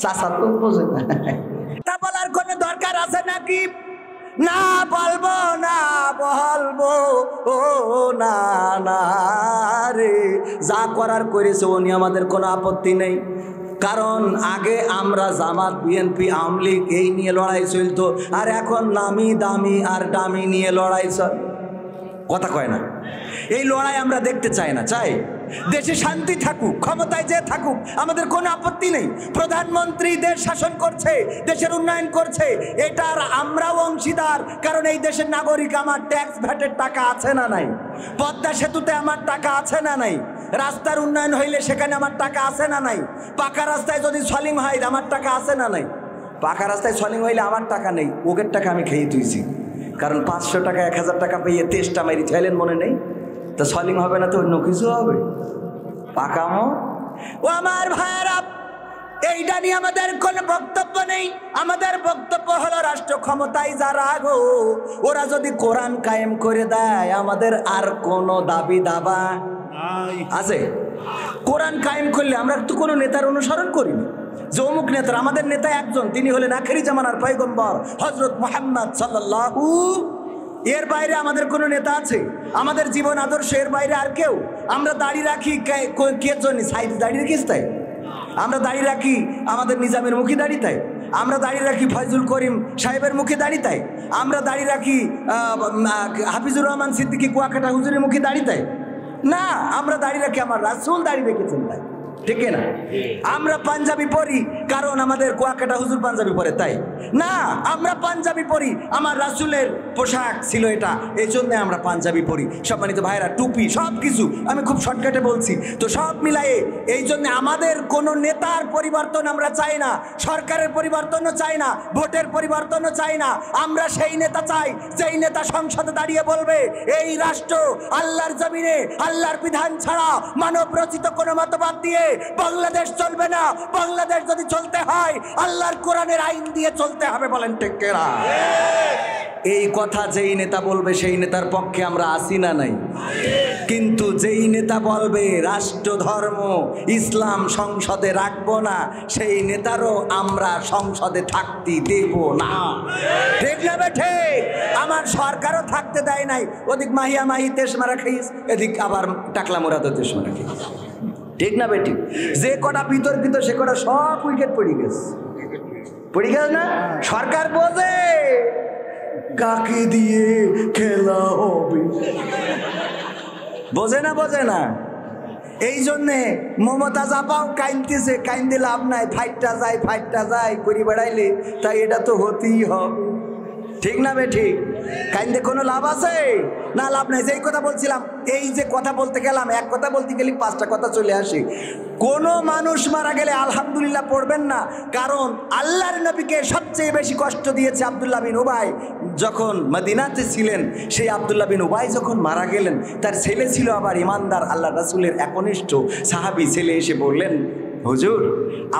চাষা তো বোঝে না, তা বলার কোনো দরকার আছে নাকি? না বলবো না বলবো ও না না রে, যা করার করেছে ও নিয়ে আমাদের কোনো আপত্তি নেই। কারণ আগে আমরা জামাত বিএনপি আওয়ামী লীগ এই নিয়ে লড়াই চলতো, আর এখন নামি দামি আর দামি নিয়ে লড়াই চল। কথা কয় না, এই লড়াই আমরা দেখতে চাই না। চাই দেশে শান্তি থাকুক, ক্ষমতায় যে থাকুক, আমাদের কোনো আপত্তি নেই। প্রধানমন্ত্রী দেশ শাসন করছে, দেশের উন্নয়ন করছে, এটার আমরাও অংশীদার। কারণ এই দেশের নাগরিক, আমার ট্যাক্স ভ্যাটের টাকা আছে না নাই? পদ্মা সেতুতে আমার টাকা আছে না নাই? রাস্তার উন্নয়ন হইলে সেখানে আমার টাকা আছে না নাই? পাকা রাস্তায় যদি সলিং হয় আমার টাকা আছে না নাই? পাকা রাস্তায় সলিং হইলে আমার টাকা নেই, ওকের টাকা আমি খেয়ে তুইছি। কারণ 500 টাকা 1000 টাকা পেয়ে তেষ্টা মারি চাইলেন মনে নেই, তো সলিং হবে না তো অন্য কিছু হবে। পাকামো ও আমার ভাইয়েরা, এইটা নিয়ে আমাদের কোনো বক্তব্য নেই। আমাদের বক্তব্য হলো রাষ্ট্র ক্ষমতায় যারা গো, ওরা যদি কোরআন কায়েম করে দেয় আমাদের আর কোনো দাবি দাবা আছে? কোরআন কায়েম করলে আমরা তো কোনো নেতার অনুসরণ করিনি। যে অমুক নেতার, আমাদের নেতা একজন, তিনি হলেন আখেরি জামানার পয়গম্বর হযরত মুহাম্মদ সাল্লাল্লাহু। এর বাইরে আমাদের কোনো নেতা আছে? আমাদের জীবন আদর্শ এর বাইরে আর কেউ? আমরা দাড়ি রাখি কে জন্য? সাইড দাড়ি রেখেছি তাই? আমরা দাড়ি রাখি আমাদের নিজামের মুখে দাড়ি তাই? আমরা দাড়ি রাখি ফয়জুল করিম সাহেবের মুখে দাড়ি তাই? আমরা দাড়ি রাখি হাফিজুর রহমান সিদ্দিকী কুয়াকাটা হুজুরের মুখে দাড়ি তাই? না, আমরা দাড়ি রাখি আমার রাসূল দাড়ি রেখেছেন তাই, ঠিক না? আমরা পাঞ্জাবি পরি কারণ আমাদের কুয়াকাটা হুজুর পাঞ্জাবি পরে তাই? না, আমরা পাঞ্জাবি পরি, আমার রাসূলের পোশাক ছিল এটা, এই জন্য আমরা পাঞ্জাবি পরি। সম্মানিত ভাইরা, টুপি সব কিছু আমি খুব শর্টকাটে বলছি তো, সব মিলায়ে এই জন্য আমাদের কোনো নেতার পরিবর্তন আমরা চাই না, সরকারের পরিবর্তনও চাই না, ভোটের পরিবর্তনও চাই না। আমরা সেই নেতা চাই যেই নেতা সংসদে দাঁড়িয়ে বলবে এই রাষ্ট্র আল্লাহর জমিনে আল্লাহর বিধান ছাড়া মানব রচিত কোনো মতবাদ দিয়ে বাংলাদেশ চলবে না। বাংলাদেশ যদি চলতে হয় আল্লাহর কোরআনের আইন দিয়ে চলতে হবে। বলেন ঠিক কিনা? এই কথা যেই নেতা বলবে সেই নেতার পক্ষে আমরা আসি না নাই? কিন্তু যেই নেতা বলবে রাষ্ট্র ধর্ম ইসলাম সংসদে রাখবো না, সেই নেতারও আমরা সংসদে থাকতে দেব না। ঠিক না বেঠে? আমার সরকারও থাকতে দেয় নাই। ওদিক মাহিয়া মাহি তেস মারা খাইস, এদিক আবার টাকলা মোরাদ তেস মারা খাইস। ঠিক না বেটি? যে কটা বিতর্কিত সে কটা সব উইকেট পড়ে গেছে। পড়ে গেল না? সরকার বোঝে কাকে দিয়ে খেলা হবে, বোঝে না? বোঝে না? এই জন্যে মমতা জাপাও কাইনতেছে, কাইন্দে লাভ নাই, ফাইটটা যায় করি বেড়াইলে, তাই এটা তো হতেই হবে। ঠিক না বেঠি? কাইন্দে কোনো লাভ আছে না? লাভ নাই। যেই কথা বলছিলাম, এই যে কথা বলতে গেলাম, এক কথা বলতে গেলে 5টা কথা চলে আসে। কোনো মানুষ মারা গেলে আলহামদুলিল্লাহ পড়বেন না, কারণ আল্লাহর নবীকে সবচেয়ে বেশি কষ্ট দিয়েছে আব্দুল্লাহ বিন উবাই যখন মদিনাতে ছিলেন। সেই আব্দুল্লাহ বিন উবাই যখন মারা গেলেন, তার ছেলে ছিল আবার ইমানদার আল্লাহ রাসূলের একনিষ্ঠ সাহাবী। ছেলে এসে বললেন, হুজুর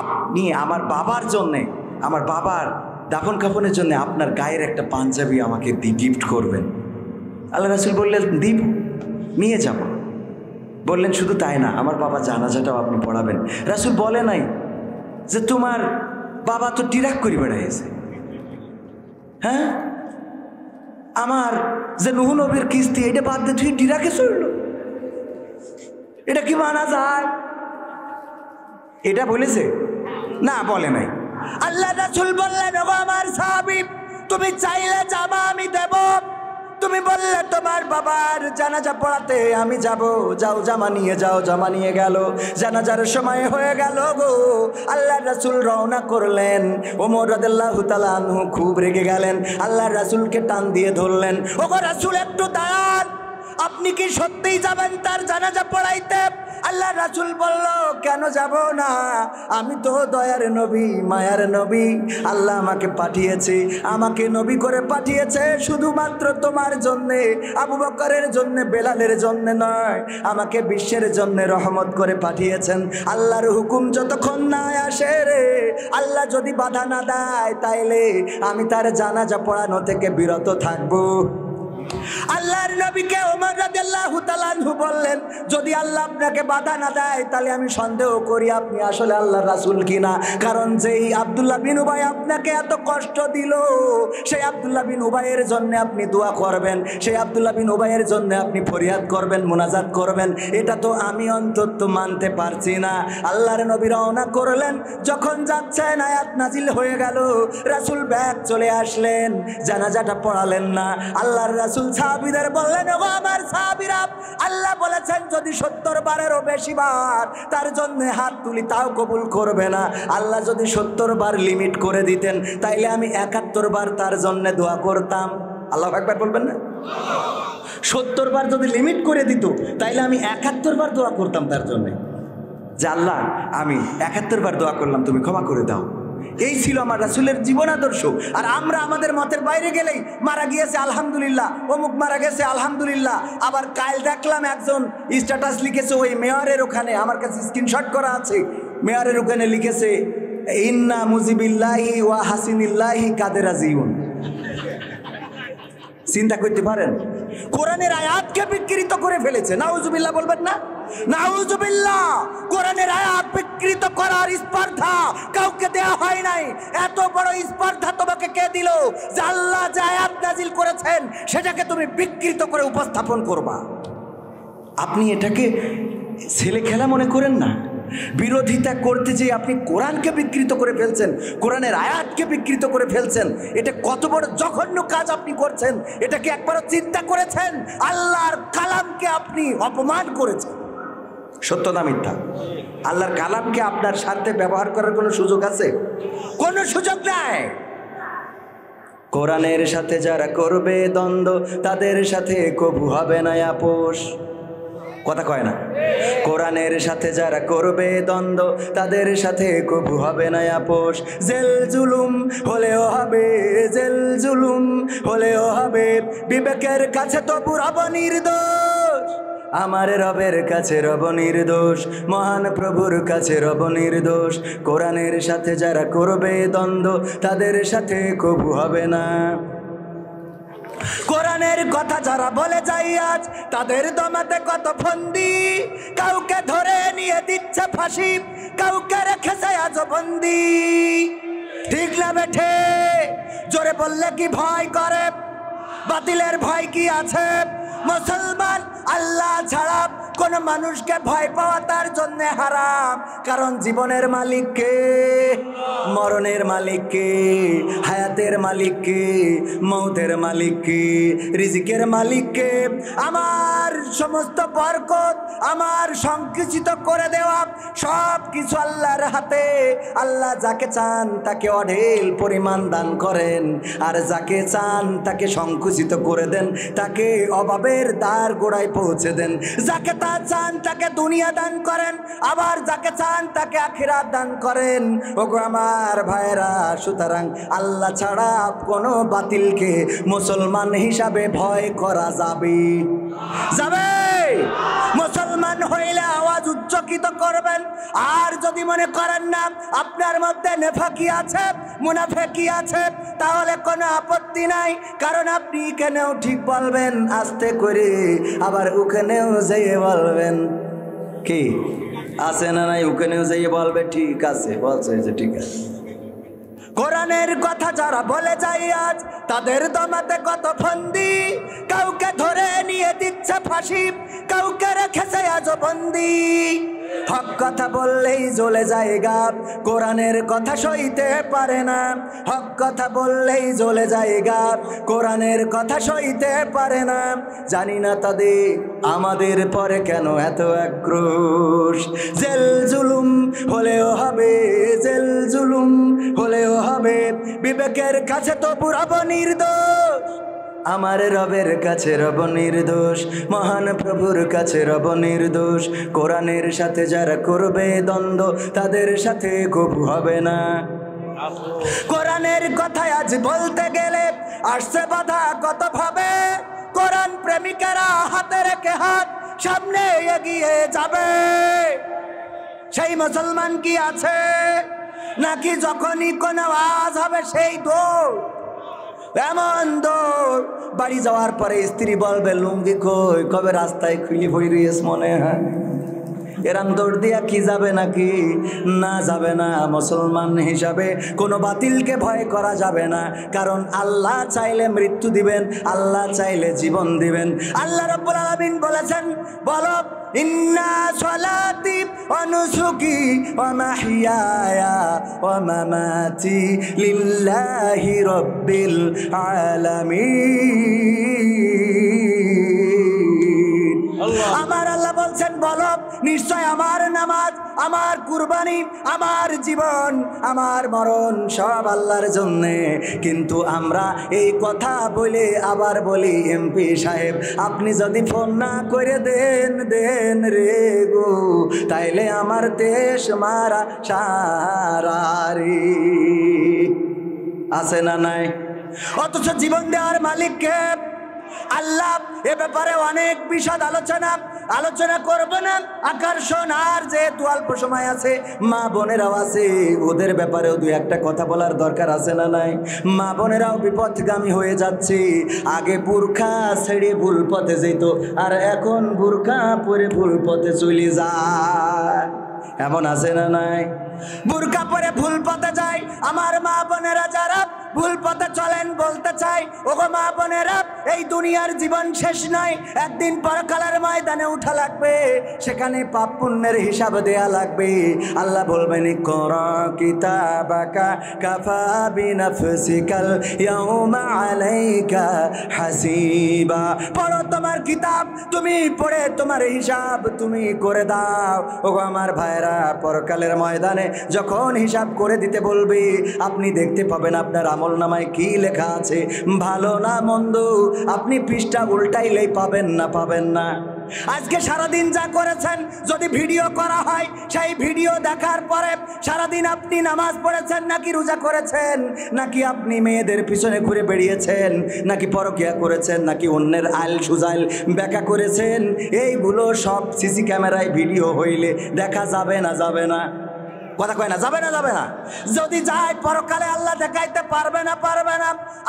আপনি আমার বাবার জন্যে, আমার বাবার দাফন কাফনের জন্য আপনার গায়ের একটা পাঞ্জাবি আমাকে গিফট করবেন। আল্লাহ রাসূল বললেন, দিব, নিয়ে যাব। বললেন শুধু তাই না, আমার বাবা জানাজাটাও আপনি পড়াবেন। রাসূল বলে নাই যে তোমার বাবা তো টিরাক করে বেড়াইছে, হ্যাঁ, আমার যে নূহ নবীর কিস্তি এটা বাদ দিয়ে তুই টিরাকে চলল, এটা কি মানা যায়? এটা বলেছে না? বলে নাই। আল্লাহ রাসূল বললেন, ওগো আমার সাহাবী, তুমি চাইলে জামা আমি দেব, তুমি বললে তোমার বাবার জানাজা পড়াতে আমি যাব, যাও জামা নিয়ে যাও। জামা নিয়ে গেল, জানাজার সময় হয়ে গেল গো। আল্লাহ রাসূল রওনা করলেন। ওমর রাদিয়াল্লাহু তাআলা আনহু খুব রেগে গেলেন, আল্লাহ রাসূলকে টান দিয়ে ধরলেন, ওগো রাসূল একটু দাঁড়ান, আপনি কি সত্যিই যাবেন তার জানাজা পড়াইতে? আল্লাহ রাসূল বলল, কেন যাব না? আমি তো দয়ার নবী, মায়ার নবী। আল্লাহ আমাকে পাঠিয়েছে, আমাকে নবী করে পাঠিয়েছে শুধুমাত্র তোমার জন্যে, আবু বকরের জন্যে, বেলালের জন্যে নয়, আমাকে বিশ্বের জন্যে রহমত করে পাঠিয়েছেন। আল্লাহর হুকুম যতক্ষণ না আসে রে, আল্লাহ যদি বাধা না দেয়, তাইলে আমি তার জানাজা পড়ানো থেকে বিরত থাকবো। আল্লাহর নবীকে ওমর রাদিয়াল্লাহু তাআলা আনহু বললেন, যদি আল্লাহ আপনাকে বাধা না দেয় তাহলে আমি সন্দেহ করি আপনি আসলে আল্লাহর রাসূল কিনা। কারণ যেই আব্দুল্লাহ বিন উবাই আপনাকে এত কষ্ট দিল, সেই আব্দুল্লাহ বিন উবাইয়ের জন্য আপনি দোয়া করবেন, সেই আব্দুল্লাহ বিন উবাইয়ের জন্য আপনি ফরিয়াদ করবেন, মুনাজাত করবেন, এটা তো আমি অন্তত মানতে পারছি না। আল্লাহর নবী রওনা করলেন, যখন যাচ্ছেন আয়াত নাজিল হয়ে গেল, রাসূল ব্যাগ চলে আসলেন, জানাজাটা পড়ালেন না। আল্লাহর রাসূল সাহাবীদের বললেন, ও আমার সাহাবীরা, আল্লাহ বলেছেন যদি 70 বারেরও বেশি বার তার জন্য হাত তুলি তাও কবুল করবে না। আল্লাহ যদি 70 বার লিমিট করে দিতেন তাইলে আমি 71 বার তার জন্য দোয়া করতাম। আল্লাহু আকবার বলবেন না? 70 বার যদি লিমিট করে দিত তাইলে আমি 71 বার দোয়া করতাম তার জন্য, যে আল্লাহ আমি 71 বার দোয়া করলাম, তুমি ক্ষমা করে দাও। এই ছিল আমার রাসূলের জীবন আদর্শ। আর আমরা আমাদের মতের বাইরে গেলেই মারা গিয়েছে আলহামদুলিল্লাহ, অমুক মারা গেছে আলহামদুলিল্লাহ। আবার কাল দেখলাম একজন স্ট্যাটাস লিখেছে ওই মেয়রের ওখানে, আমার কাছে স্ক্রিনশট করা আছে, মেয়রের ওখানে লিখেছে ইন্না মুজিবিল্লাহি ওয়া হাসিনিল্লাহি কাদের আজিউন। চিন্তা করতে পারেন, কোরআনের আয়াতকে বিকৃত করে ফেলেছে। নাউজুবিল্লাহ বলবেন না? নাউজুবিল্লাহ। কোরআনের আয়াত বিকৃত করার স্পর্ধা কাউকে দেয়া হয় নাই। এত বড় স্পর্ধা তোমাকে কে দিল যে আল্লাহ যে আয়াত নাজিল করেছেন সেটাকে তুমি বিকৃত করে উপস্থাপন করবা? আপনি এটাকে ছেলে খেলা মনে করেন না। বিরোধিতা করতে যে আপনি কোরআনকে বিকৃত করে ফেলছেন, কোরআনের আয়াতকে বিকৃত করে ফেলছেন, এটা কত বড় জঘন্য কাজ আপনি করছেন। এটাকে একবারও চিন্তা করেছেন? আল্লাহর কালামকে আপনি অপমান করেছেন। সত্য না মিথ্যা? আল্লাহর কালামকে আপনার স্বার্থে ব্যবহার করার কোনো সুযোগ আছে? কোনো সুযোগ নাই। কোরআনের সাথে যারা করবে দ্বন্দ্ব তাদের সাথে কবু হবে না আপোষ। কথা কয় না? কোরআনের সাথে যারা করবে দ্বন্দ্ব তাদের সাথে কবু হবে না আপোষ। জেল জুলুম হলেও হবে, জেল জুলুম হলেও হবে, বিবেকের কাছে তো রব নির্দোষ, আমার রবের কাছে রব নির্দোষ, মহান প্রভুর কাছে রব নির্দোষ। কোরআনের সাথে যারা করবে দ্বন্দ্ব তাদের সাথে কবু হবে না। কোরআনের কথা যারা বলে যাই আজ তাদের দমাতে কত ফন্দি, কাউকে ধরে নিয়ে দিচ্ছে ফাঁসি, কাউকে রেখেছে আজ বন্দি। ঠিক না বেঠে? জোরে বললে কি ভয় করে? বাতিলের ভয় কি আছে? মুসলমান আল্লাহ ছাড়া কোন মানুষকে ভয় পাওয়া তার জন্য হারাম। কারণ জীবনের মালিক কে? মরণের মালিক কে? হায়াতের মালিক কে? মৌতের মালিক কে? রিজিকের মালিক কে? আমার সমস্ত বরকত, আমার সংকুচিত করে দেওয়া সব কিছু আল্লাহর হাতে। আল্লাহ যাকে চান তাকে অঢেল পরিমাণ দান করেন, আর যাকে চান তাকে সংকুচিত করে দেন, তাকে অভাবের দ্বার গোড়ায় পৌঁছে দেন। যাকে তা চান তাকে দুনিয়া দান করেন, আবার যাকে চান তাকে আখিরাত দান করেন। ওগো আমার ভাইরা, সুতরাং আল্লাহ ছাড়া কোনো বাতিলকে মুসলমান হিসাবে ভয় করা যাবে? যাবে? মুসলমান হইলে আওয়াজ উচ্চকিত করবেন। আর যদি মনে করেন না আপনার মধ্যে নেফাকি আছে, মুনাফিকি আছে, তাহলে কোনো আপত্তি নাই। কারণ আপনি এখানেও ঠিক বলবেন আস্তে করে, আবার ওখানেও যেয়ে বলবেন কি আছে না নাই, ওখানেও যেয়ে বলবে ঠিক আছে, বলছে যে ঠিক আছে। কোরআনের কথা যারা বলে যায় আজ তাদের দমাতে কত ফন্দি, কাউকে ধরে নিয়ে দিচ্ছে ফাঁসি, কাউকে রেখেছে আজ বন্দি। হক কথা বললেই জ্বলে যায় গাব, কোরআনের কথা সইতে পারে না। হক কথা বললেই জ্বলে যায় গাব, কোরআনের কথা সইতে পারে না। জানি না তাদের আমাদের পরে কেন এত আক্রোশ। জেল জুলুম হলেও হবে, জেল জুলুম হলেও হবে, বিবেকের কাছে তো রব নির্দোষ, আমার রবের কাছে রব নির্দোষ, মহান প্রভুর কাছে রব নির্দোষ। কোরআনের সাথে যারা করবে দ্বন্দ্ব তাদের সাথে কবু হবে না। কোরআনের কথা আজ বলতে গেলে আসছে বাধা কত ভাবে। কোরআন প্রেমিকেরা হাতে রেখে হাত সামনে এগিয়ে যাবে। সেই মুসলমান কি আছে? নাকি যখনই কোনো আওয়াজ হবে সেই দৌড়? এমন দৌড়, বাড়ি যাওয়ার পরে স্ত্রী বলবে লুঙ্গি কই, কবে রাস্তায় খুলি হইরিস মনে হয়। এরাম দৌড় দিয়া কি যাবে নাকি? না, যাবে না। মুসলমান হিসাবে কোনো বাতিলকে ভয় করা যাবে না, কারণ আল্লাহ চাইলে মৃত্যু দিবেন, আল্লাহ চাইলে জীবন দিবেন। আল্লাহ রাব্বুল আলামিন বলেছেন, বলো ইন্না সলাতি ওয়া নুসুকি ওয়া মাহইয়ায়া ওয়া মামাতি লিল্লাহি রাব্বিল আলামিন। আমার আল্লাহ বলছেন, বলো নিশ্চয় আমার নামাজ, আমার কুরবানি, আমার জীবন, আমার মরণ সব আল্লাহর জন্যে। কিন্তু আমরা এই কথা বলে আবার বলি, এমপি সাহেব আপনি যদি ফোন না করে দেন রে গো, তাইলে আমার দেশ মারা সারারি। আছে না নাই? অথচ জীবন দেওয়ার মালিককে আল্লাহ এ ব্যাপারে অনেক বিশদ আলোচনা করবো না, আকর্ষণ। আর যেহেতু অল্প সময় আছে, মা বোনেরাও আছে, ওদের ব্যাপারেও দুই একটা কথা বলার দরকার আছে না নাই? মা বোনেরাও বিপথগামী হয়ে যাচ্ছে। আগে বুরখা ছেড়ে ভুল পথে যেত, আর এখন বুরখা পরে ভুল পথে চলে যায়। এমন আছে না নাই? বুরকা পরে ভুল পথে যায়। আমার মা বোনেরা যারা ভুল পথে চলেন, বলতে চাই, ওগো মা বোনেরা, এই দুনিয়ার জীবন শেষ নয়, একদিন পরকালের ময়দানে উঠা লাগবে, সেখানে পাপ পুণ্যের হিসাব দেয়া লাগবে। আল্লাহ বলবেন, ইকরা কিতাবাকা কাফা বিনাফসিকাল ইয়াউমা আলাইকা হাসিবা। পড়ো তোমার কিতাব, তুমি পড়ে তোমার হিসাব তুমি করে দাও। ওগো আমার ভাইরা, পরকালের ময়দানে যখন হিসাব করে দিতে বলবে, আপনি দেখতে পাবেন আপনার আমলনামায় কি লেখা আছে, ভালো না মন্দ, আপনি পৃষ্ঠা উল্টাইলেই পাবেন না। আজকে সারাদিন যা করেছেন যদি ভিডিও করা হয়, সেই ভিডিও দেখার পরে সারাদিন আপনি নামাজ পড়েছেন নাকি রোজা করেছেন, নাকি আপনি মেয়েদের পিছনে ঘুরে বেরিয়েছেন, নাকি পরকিয়া করেছেন, নাকি অন্যের আইল সুজাইল ব্যাখ্যা করেছেন, এইগুলো সব সিসি ক্যামেরায় ভিডিও হইলে দেখা যাবে না? কথা কয় না? যাবে না? যদি যায়, পরকালে আল্লাহ দেখাইতে পারবে না।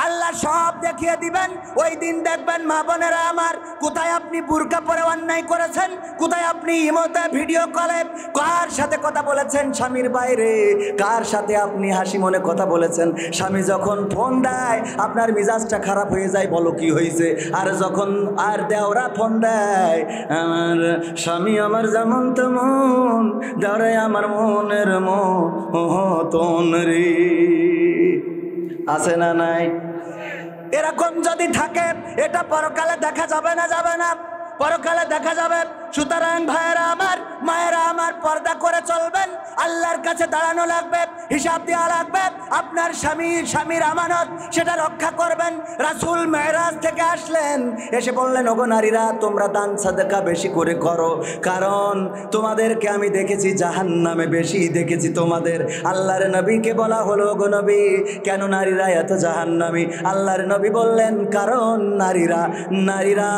আল্লাহ সব দেখিয়ে দিবেন। ওই দিন দেখবেন মা বোনেরা আমার, কোথায় আপনি বুরকা পরে অন্যায় করেছেন, কোথায় আপনি ইমোতে ভিডিও কলে কার সাথে কথা বলেছেন স্বামীর বাইরে, কার সাথে আপনি হাসি মনে কথা বলেছেন। স্বামী যখন ফোন দেয় আপনার মিজাজটা খারাপ হয়ে যায়, বলো কি হয়েছে? আর যখন আর দেওরা ফোন দেয়, আমার স্বামী আমার যেমন তেমন, দেওরে আমার মনের মতন রে। আছে না নাই? এরকম যদি থাকে, এটা পরকালে দেখা যাবে না? পরকালে দেখা যাবে। সুতরাং ভাইয়েরা আমার, মায়েরা আমার, পর্দা করে চলবেন। আল্লাহর কাছে দাঁড়ানো লাগবে, হিসাব দেওয়া লাগবে। আপনার স্বামীর আমানত, সেটা রক্ষা করবেন। রাসূল মেরাজ থেকে আসলেন, এসে বললেন, ওগো নারীরা, তোমরা দান সাদকা বেশি করে করো, কারণ তোমাদেরকে আমি দেখেছি জাহান্নামে বেশি দেখেছি তোমাদের। আল্লাহর নবীকে বলা হলো, ওগো নবী, কেন নারীরা এত জাহান্নামী? আল্লাহর নবী বললেন, কারণ নারীরা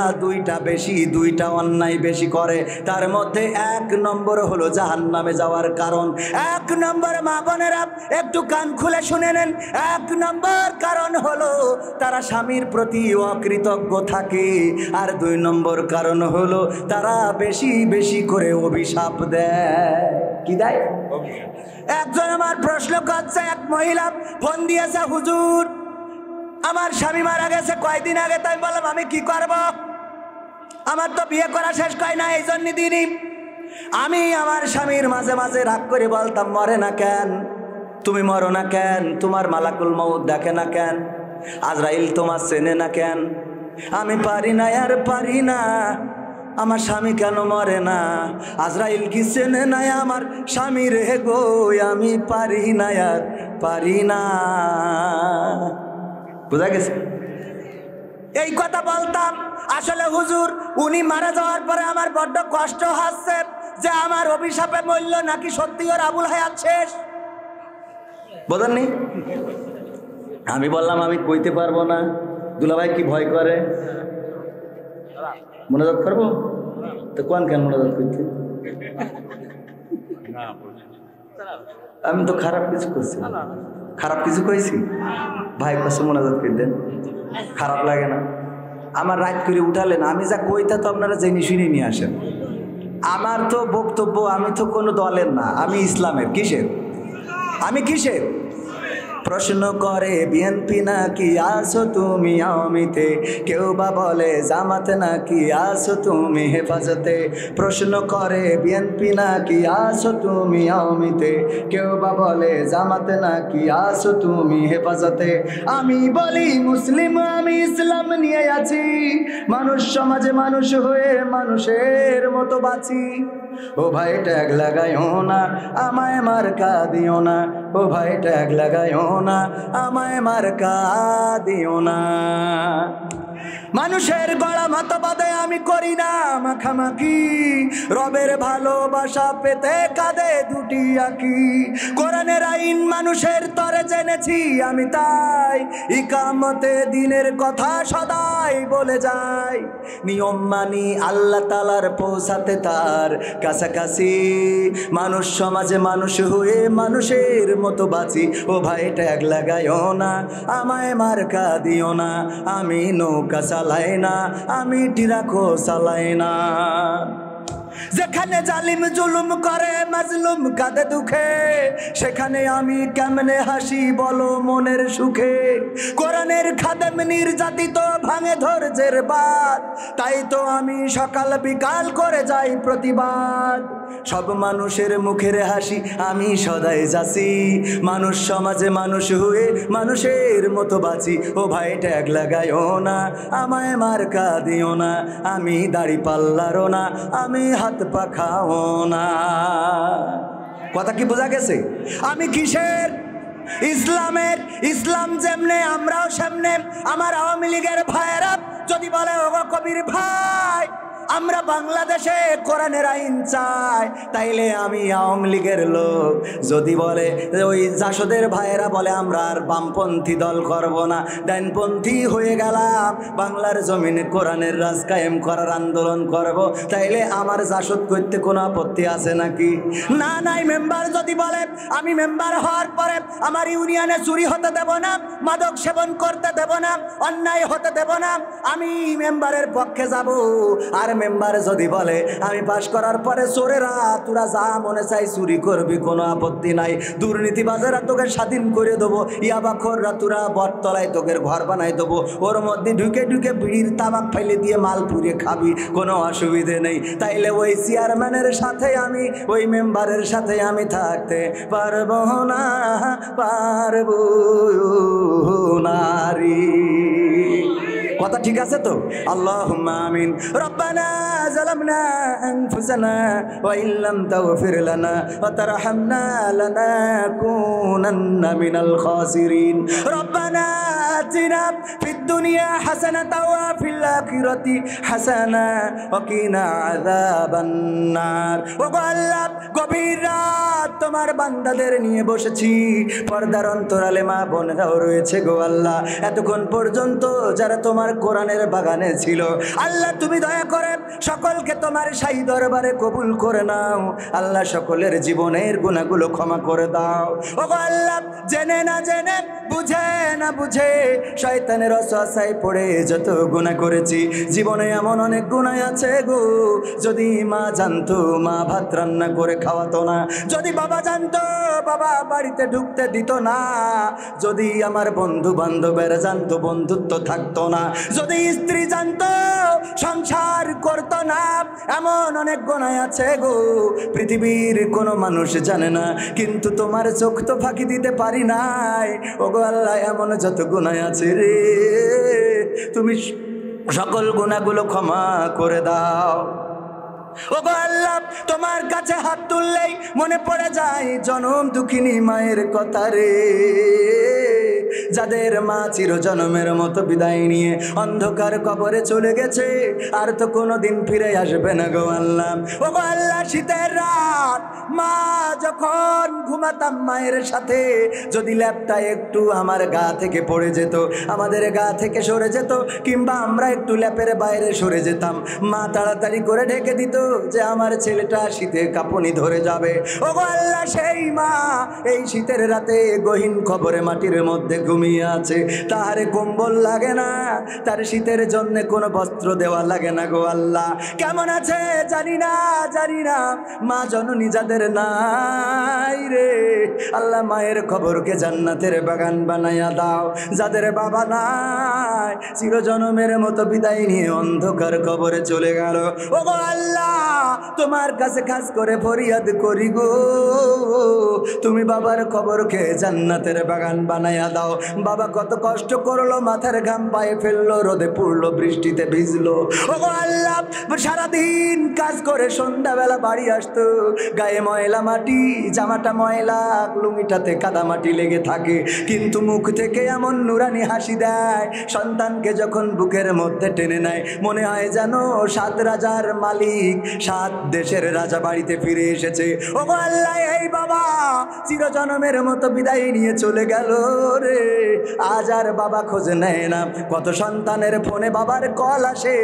দুইটা অন্যায় বেশি করে, তার মধ্যে 1 নম্বর হলো জাহান্নামে যাওয়ার কারণ। 1 নম্বর, মা বোনেরা একটু কান খুলে শুনে নেন, 1 নম্বর কারণ হলো তারা স্বামীর প্রতি অকৃতজ্ঞ থাকে। আর 2 নম্বর কারণ হলো তারা বেশি করে অভিশাপ দেয়। কি দেয়? একজন আমার প্রশ্ন করছে, এক মহিলা ফোন দিয়েছে, হুজুর আমার স্বামী মারা গেছে কয়দিন আগে। তাই বললাম, আমি কি করব? আমার তো বিয়ে করা শেষ হয় না, এই জন্য দিনই আমি আমার স্বামীর মাঝে রাগ করে বলতাম, মরে না কেন? তুমি মরো না কেন? তোমার মালাকুল মউত দেখে না কেন? আজরাইল তোমার চেনে না কেন? আমি পারি না, আর পারি না, আমার স্বামী কেন মরে না? আজরাইল কি চেনে না আমার স্বামী রে গো? আমি পারি না, আর পারি না। বুঝা গেছে? এই কথা বলতাম। আসলে হুজুর, উনি মারা যাওয়ার পরে আমার বড্ড কষ্ট হচ্ছে যে আমার অভিশাপে মরল নাকি সত্যি ওর আবুল হায়াত শেষ। বোঝেননি? আমি বললাম, আমি কইতে পারবো না। দুলাভাই কি ভয় করে? মোনাজাত করবো তো? কোন কেন মোনাজাত করতে? আমি তো খারাপ কিছু করছি। খারাপ কিছু কইছি? ভাই কাছে মোনাজাত করে দেন, খারাপ লাগে না? আমার রাত করে উঠালেন, আমি যা কইতা তো আপনারা জেনে শুনে নিয়ে আসেন। আমার তো বক্তব্য, আমি তো কোনো দলের না, আমি ইসলামের। কিসের? আমি কিসের? প্রশ্ন করে বিএনপি নাকি আসো তুমি আওয়ামীতে, কেউ বা বলে জামাতে নাকি আসো তুমি হেফাজতে। প্রশ্ন করে বিএনপি নাকি আসো তুমি আওয়ামীতে, কেউ বা বলে জামাতে নাকি আসো তুমি হেফাজতে। আমি বলি মুসলিম, আমি ইসলাম নিয়ে আছি, মানুষ সমাজে মানুষ হয়ে মানুষের মতো বাঁচি। ও ভাই ট্যাগ লাগাইও না, আমায় মার্কা দিও না। ও ভাই ট্যাগ লাগাইও না, আমায় মার্কা দিও না। মানুষের গলা মতবাদে আমি করি না মাখামাখি, রবের ভালোবাসা পেতে কাঁধে দুটি আঁকি। কোরআনের আইন মানুষের তরে জেনেছি আমি, তাই ইকামতে দিনের কথা সদাই বলে যাই। নিয়ম মানি আল্লাহ তাআলার পৌঁছাতে তার কাছাকাছি, মানুষ সমাজে মানুষ হয়ে মানুষের মতো বাঁচি। ও ভাই ট্যাগ লাগাইও না, আমায় মার্কা দিও না। আমি নৌকা চালাই না, আমি টিরাকো চালাই না। যেখানে জালিম জুলুম করে মাজলুম কাঁদে দুঃখে, সেখানে আমি কেমনে হাসি বলো মনের সুখে। কোরআনের খাদেম নির্যাতিত ভাঙে ধৈর্যের বাঁধ, তাই তো আমি সকাল বিকাল করে যাই প্রতিবাদ। সব মানুষের মুখের হাসি আমি সদাই যাচ্ছি, মানুষ সমাজে মানুষ হয়ে মানুষের মতো বাঁচি। ও ভাই ট্যাগ লাগাইও না, আমায় মার্কা দিও না। আমি দাড়ি পাল্লারও না, আমি হাত পাখাও না। কথা কি বোঝা গেছে? আমি কিসের? ইসলামের। ইসলাম যেমনে আমরাও সেমনে। আমার আওয়ামী লীগের ভাইয়েরা যদি বলে ওগো কবির ভাই আমরা বাংলাদেশে কোরআনের আইন চাই, তাইলে আমি আওয়ামী লীগের লোক। যদি বলে ওই জাসদের ভাইয়েরা বলে আমরা আর বামপন্থী দল করব না, ডাইনপন্থী হয়ে গেলাম, বাংলার জমিনে কোরআনের রাজ কায়েম করার আন্দোলন করব, তাইলে আমার জাসদ করতে কোনো আপত্তি আছে নাকি? না নাই। মেম্বার যদি বলে আমি মেম্বার হওয়ার পরে আমার ইউনিয়নে চুরি হতে দেব না, মাদক সেবন করতে দেব না, অন্যায় হতে দেব না, আমি মেম্বারের পক্ষে যাব। আর মেম্বার যদি বলে আমি পাশ করার পরে চোরেরা তোরা যা মনে চাই চুরি করবি, কোনো আপত্তি নাই, দুর্নীতিবাজেরা তোকে স্বাধীন করে দেবো, ইয়াবাখোররা তোরা বটতলায় তোকে ঘর বানাই দেবো, ওর মধ্যে ঢুকে ঢুকে বিড়ির তামাক ফেলে দিয়ে মাল পুড়িয়ে খাবি, কোনো অসুবিধে নেই। তাইলে ওই চেয়ারম্যানের সাথে আমি, ওই মেম্বারের সাথে আমি থাকতে পারবো না, পারবো নারী। কথা ঠিক আছে তো? আল্লাহুম্মা আমিন। রব্বানা যালামনা আনফুসানা ওয়া ইল্লাম তাগফির লানা ওয়া তারহামনা লানাকুনান্না মিনাল খাসিরিন। রব্বানা আতিনা ফিদ দুনিয়া হাসানাতাও ওয়া ফিল আখিরাতি হাসানা ওয়া কিনা আযাবান নার। ওগো আল্লাহ, গভীর রাত তোমার বান্দাদের নিয়ে বসেছি, পর্দার অন্তরালে মা বোনেরাও রয়েছে গো আল্লাহ। এতক্ষণ পর্যন্ত যারা তোমার কোরআনের বাগানে ছিল, আল্লাহ তুমি দয়া করে সকলকে তোমার শাহী দরবারে কবুল করে নাও। আল্লাহ সকলের জীবনের গুনাহগুলো ক্ষমা করে দাও। ওগো আল্লাহ, জেনে না জেনে, বুঝে না বুঝে শয়তানের ওয়াসওয়াসায় পড়ে যত গুনাহ করেছি, জীবনে এমন অনেক গুনাহ আছে গো, যদি মা জানতো মা ভাত রান্না করে খাওয়াতো না, যদি বাবা জানতো বাবা বাড়িতে ঢুকতে দিত না, যদি আমার বন্ধু বান্ধবেরা জানতো বন্ধুত্ব থাকতো না, যদি স্ত্রী জানতো সংসার করতো না, এমন অনেক গুনাহ আছে গো, পৃথিবীর কোনো মানুষ জানে না, কিন্তু তোমার চোখ তো ফাঁকি দিতে পারি নাই। ওগো আল্লাহ, এমন যত গুনাহ আছে রে, তুমি সকল গুনাহগুলো ক্ষমা করে দাও। ওগো আল্লাহ, তোমার কাছে হাত তুললেই মনে পড়ে যায় জনম দুঃখিনী মায়ের কথা রে, যাদের মা চিরজন্মের মতো বিদায় নিয়ে অন্ধকার কবরে চলে গেছে, আর তো কোনোদিন ফিরে আসবে না গো আল্লাহ। ওগো আল্লাহ, শীতের রাত, মা যখন ঘুমাতাম মায়ের সাথে, যদি ল্যাপটা একটু আমার গা থেকে পড়ে যেত, আমাদের গা থেকে সরে যেত, কিংবা আমরা একটু ল্যাপের বাইরে সরে যেতাম, মা তাড়াতাড়ি করে ঢেকে দিত যে আমার ছেলেটা শীতে কাঁপুনি ধরে যাবে। ওগো আল্লাহ, সেই মা এই শীতের রাতে গহীন খবরে মাটির মধ্যে ঘুমিয়ে আছে, তাহারে কম্বল লাগে না, তার শীতের জন্য কোনো বস্ত্র দেওয়া লাগে না। গো আল্লাহ, কেমন আছে জানি না, জানি না। মা জননী যাদের নাই রে আল্লাহ, মায়ের খবরকে জান্নাতের বাগান বানাইয়া দাও। যাদের বাবা নাই, চিরজনমের মতো বিদায় নিয়ে অন্ধকার কবরে চলে গেল, ওগো আল্লাহ তোমার কাছে খাস করে ফরিয়াদ করি গো, তুমি বাবার খবরকে জান্নাতের বাগান বানাইয়া দাও। বাবা কত কষ্ট করলো, মাথার ঘাম পায়ে ফেললো, রোদে পুড়লো, বৃষ্টিতে ভিজলো, ওগো আল্লাহ সারাদিন কাজ করে সন্ধ্যাবেলা বাড়ি আসতো, গায়ে ময়লা মাটি, জামাটা ময়লা, লুঙ্গিটাতে কাদা মাটি লেগে থাকে, কিন্তু মুখ থেকে এমন নুরানি হাসি দেয়। সন্তানকে যখন বুকের মধ্যে টেনে নেয়, মনে হয় যেন 7 রাজার মালিক, 7 দেশের রাজা বাড়িতে ফিরে এসেছে। ওগো আল্লাহ, এই বাবা চিরজনমের মতো বিদায় নিয়ে চলে গেল রে, আজ আর বাবা খোঁজ নেয় না। কত সন্তানের ফোনে বাবার কল আসে,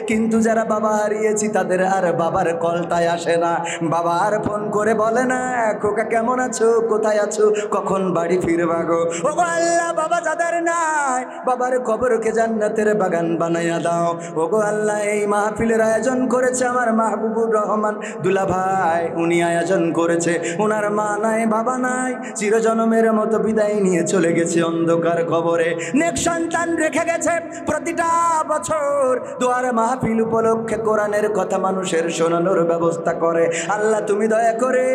কিন্তু যারা বাবা হারিয়েছি তাদের আর বাবার কলটাই আসে না। বাবা আর ফোন করে বলে না, খোকা কেমন আছো, কোথায় আছো, কখন বাড়ি ফিরবা গো। ওগো আল্লাহ, বাবা যাদের নাই, বাবার কবরকে জান্নাতের বাগান বানাইয়া দাও। ওগো আল্লাহ, এই মাহফিলের আয়োজন করেছে আমার মাহবুবুর রহমান দুলা ভাই, উনি আয়োজন করেছে, ওনার মা নাই, বাবা নাই, চিরজনমের মতো বিদায় নিয়ে চলে গেছে অন্ধকার কবরে। নেক সন্তান রেখে গেছে। প্রতিটা বছর দোয়ার মাহফিল উপলক্ষে কোরআনের কথা মানুষের শোনানোর ব্যবস্থা করে। আল্লাহ তুমি দয়া করে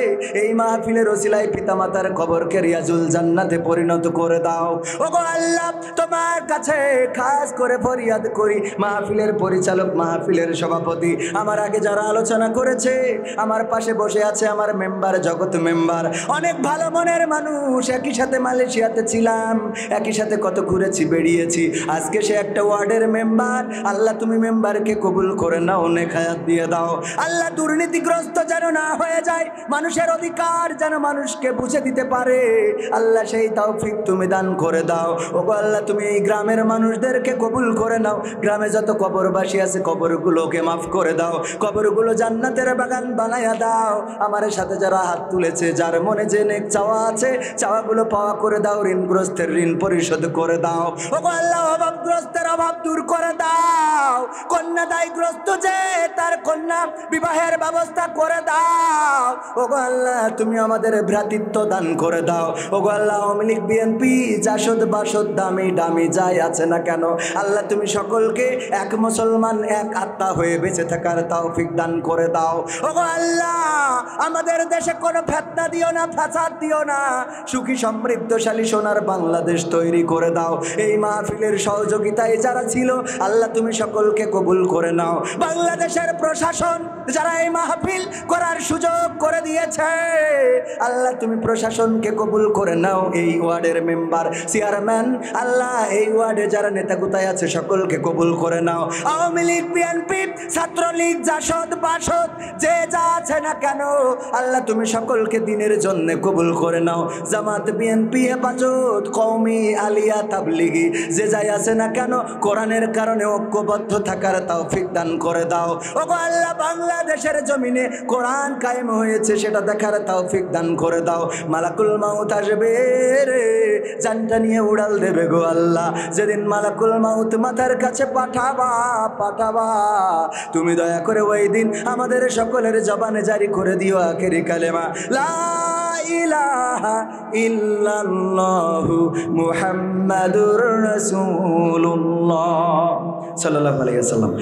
এই মাহফিলের ওসিলায় পিতামাতার কবরকে রিয়াজুল জান্নাতে পরিণত করে দাও। ওগো আল্লাহ, তোমার কাছে খাস করে ফরিয়াদ করি, মাহফিলের পরিচালক, মাহফিলের সভাপতি, আমার আগে যারা আলোচনা করেছে, আমার পাশে বসে আছে আমার মেম্বার, জগৎ মেম্বার, অনেক ভালো মনের মানুষ, একই সাথে মালয়েশিয়াতে ছিলাম, একই সাথে কত ঘুরেছি বেরিয়েছি, আজকে সে একটা ওয়ার্ডের মেম্বার। আল্লাহ তুমি মেম্বারকে কবুল করে নাও, নেক হায়াত দিয়ে দাও। আল্লাহ দুর্নীতিগ্রস্ত যেন না হয়ে যায়, মানুষের অধিকার যেন মানুষকে বুঝে দিতে পারে, আল্লাহ সেই তৌফিক তুমি দান করে দাও। ওগো আল্লাহ, তুমি এই গ্রামের মানুষদেরকে কবুল করে নাও, গ্রামে যত কবরবাসী আছে কবরগুলোকে মাফ করে দাও, কবরগুলো জান্নাতের বাগান বানাইয়া দাও। আমার সাথে যারা হাত তুলেছে, যার মনে যে নেক চাওয়া আছে, চাওয়াগুলো পাওয়া করে দাও, ঋণগ্রস্তের ঋণ পরিশোধ করে দাও। ওগো আল্লাহ, অভাবগ্রস্তের অভাব দূর করে দাও, কন্যা দায়গ্রস্ত যে তার কন্যা বিবাহের ব্যবস্থা করে দাও। ওগো আল্লাহ, তুমি আমাদের ভ্রাতৃত্ব দান করে দাও। ওগো আল্লাহ, আওয়ামী লীগ, বিএনপি, জাসদ বাসদ, দামি দামি যাই আছে না কেন, আল্লাহ তুমি সকলকে এক মুসলমান, এক আত্মা হয়ে বেঁচে থাকার তৌফিক দান করে দাও। ওগো আল্লাহ, আমাদের দেশে কোনো ফিতনা দিও না, ফাসাদ দিও না, সুখী সমৃদ্ধশালী সোনার বাংলাদেশ তৈরি করে দাও। এই মাহফিলের সহযোগিতায় যারা ছিল, আল্লাহ তুমি সকলকে কবুল করে নাও। বাংলাদেশের প্রশাসন যারা এই মাহফিল করার সুযোগ করে দিয়েছে, আল্লাহ তুমি প্রশাসনকে কবুল করে নাও। এই ওয়ার্ডের মেম্বার, চেয়ারম্যান, আল্লাহ এই ওয়ার্ডে যারা নেতাগুতায় আছে সকলকে কবুল করে নাও। আওয়ামী লীগ, বিএনপি, ছাত্রলীগ, জাসদ বাসদ যে যা আছে না কেন, আল্লাহ তুমি সকলকে দিনের জন্য কবুল করে নাও। জামাত, বিএনপি, হেফাজত, কওমি, আলিয়া, তাবলিগি যে যাই আছে না কেন, কোরআনের কারণে ঐক্যবদ্ধ থাকার তৌফিক দান করে দাও। ওগো আল্লাহ, বাংলাদেশের জমিনে কোরআন কায়েম হয়েছে সেটা দেখার তৌফিক দান করে দাও। মালাকুল মাউত আসবে রে, জানটা নিয়ে উড়াল দেবে গো আল্লাহ, যেদিন মালাকুল মাউত মাথার কাছে পাঠাবা, তুমি দয়া করে ওই দিন আমাদের সকলের জবানে জারি করে দিও আখেরি কালেমা লা ইলাহা ইল্লাল্লাহু মুহাম্মাদুর রাসূলুল্লাহ সাল্লাল্লাহু আলাইহি ওয়াসাল্লাম।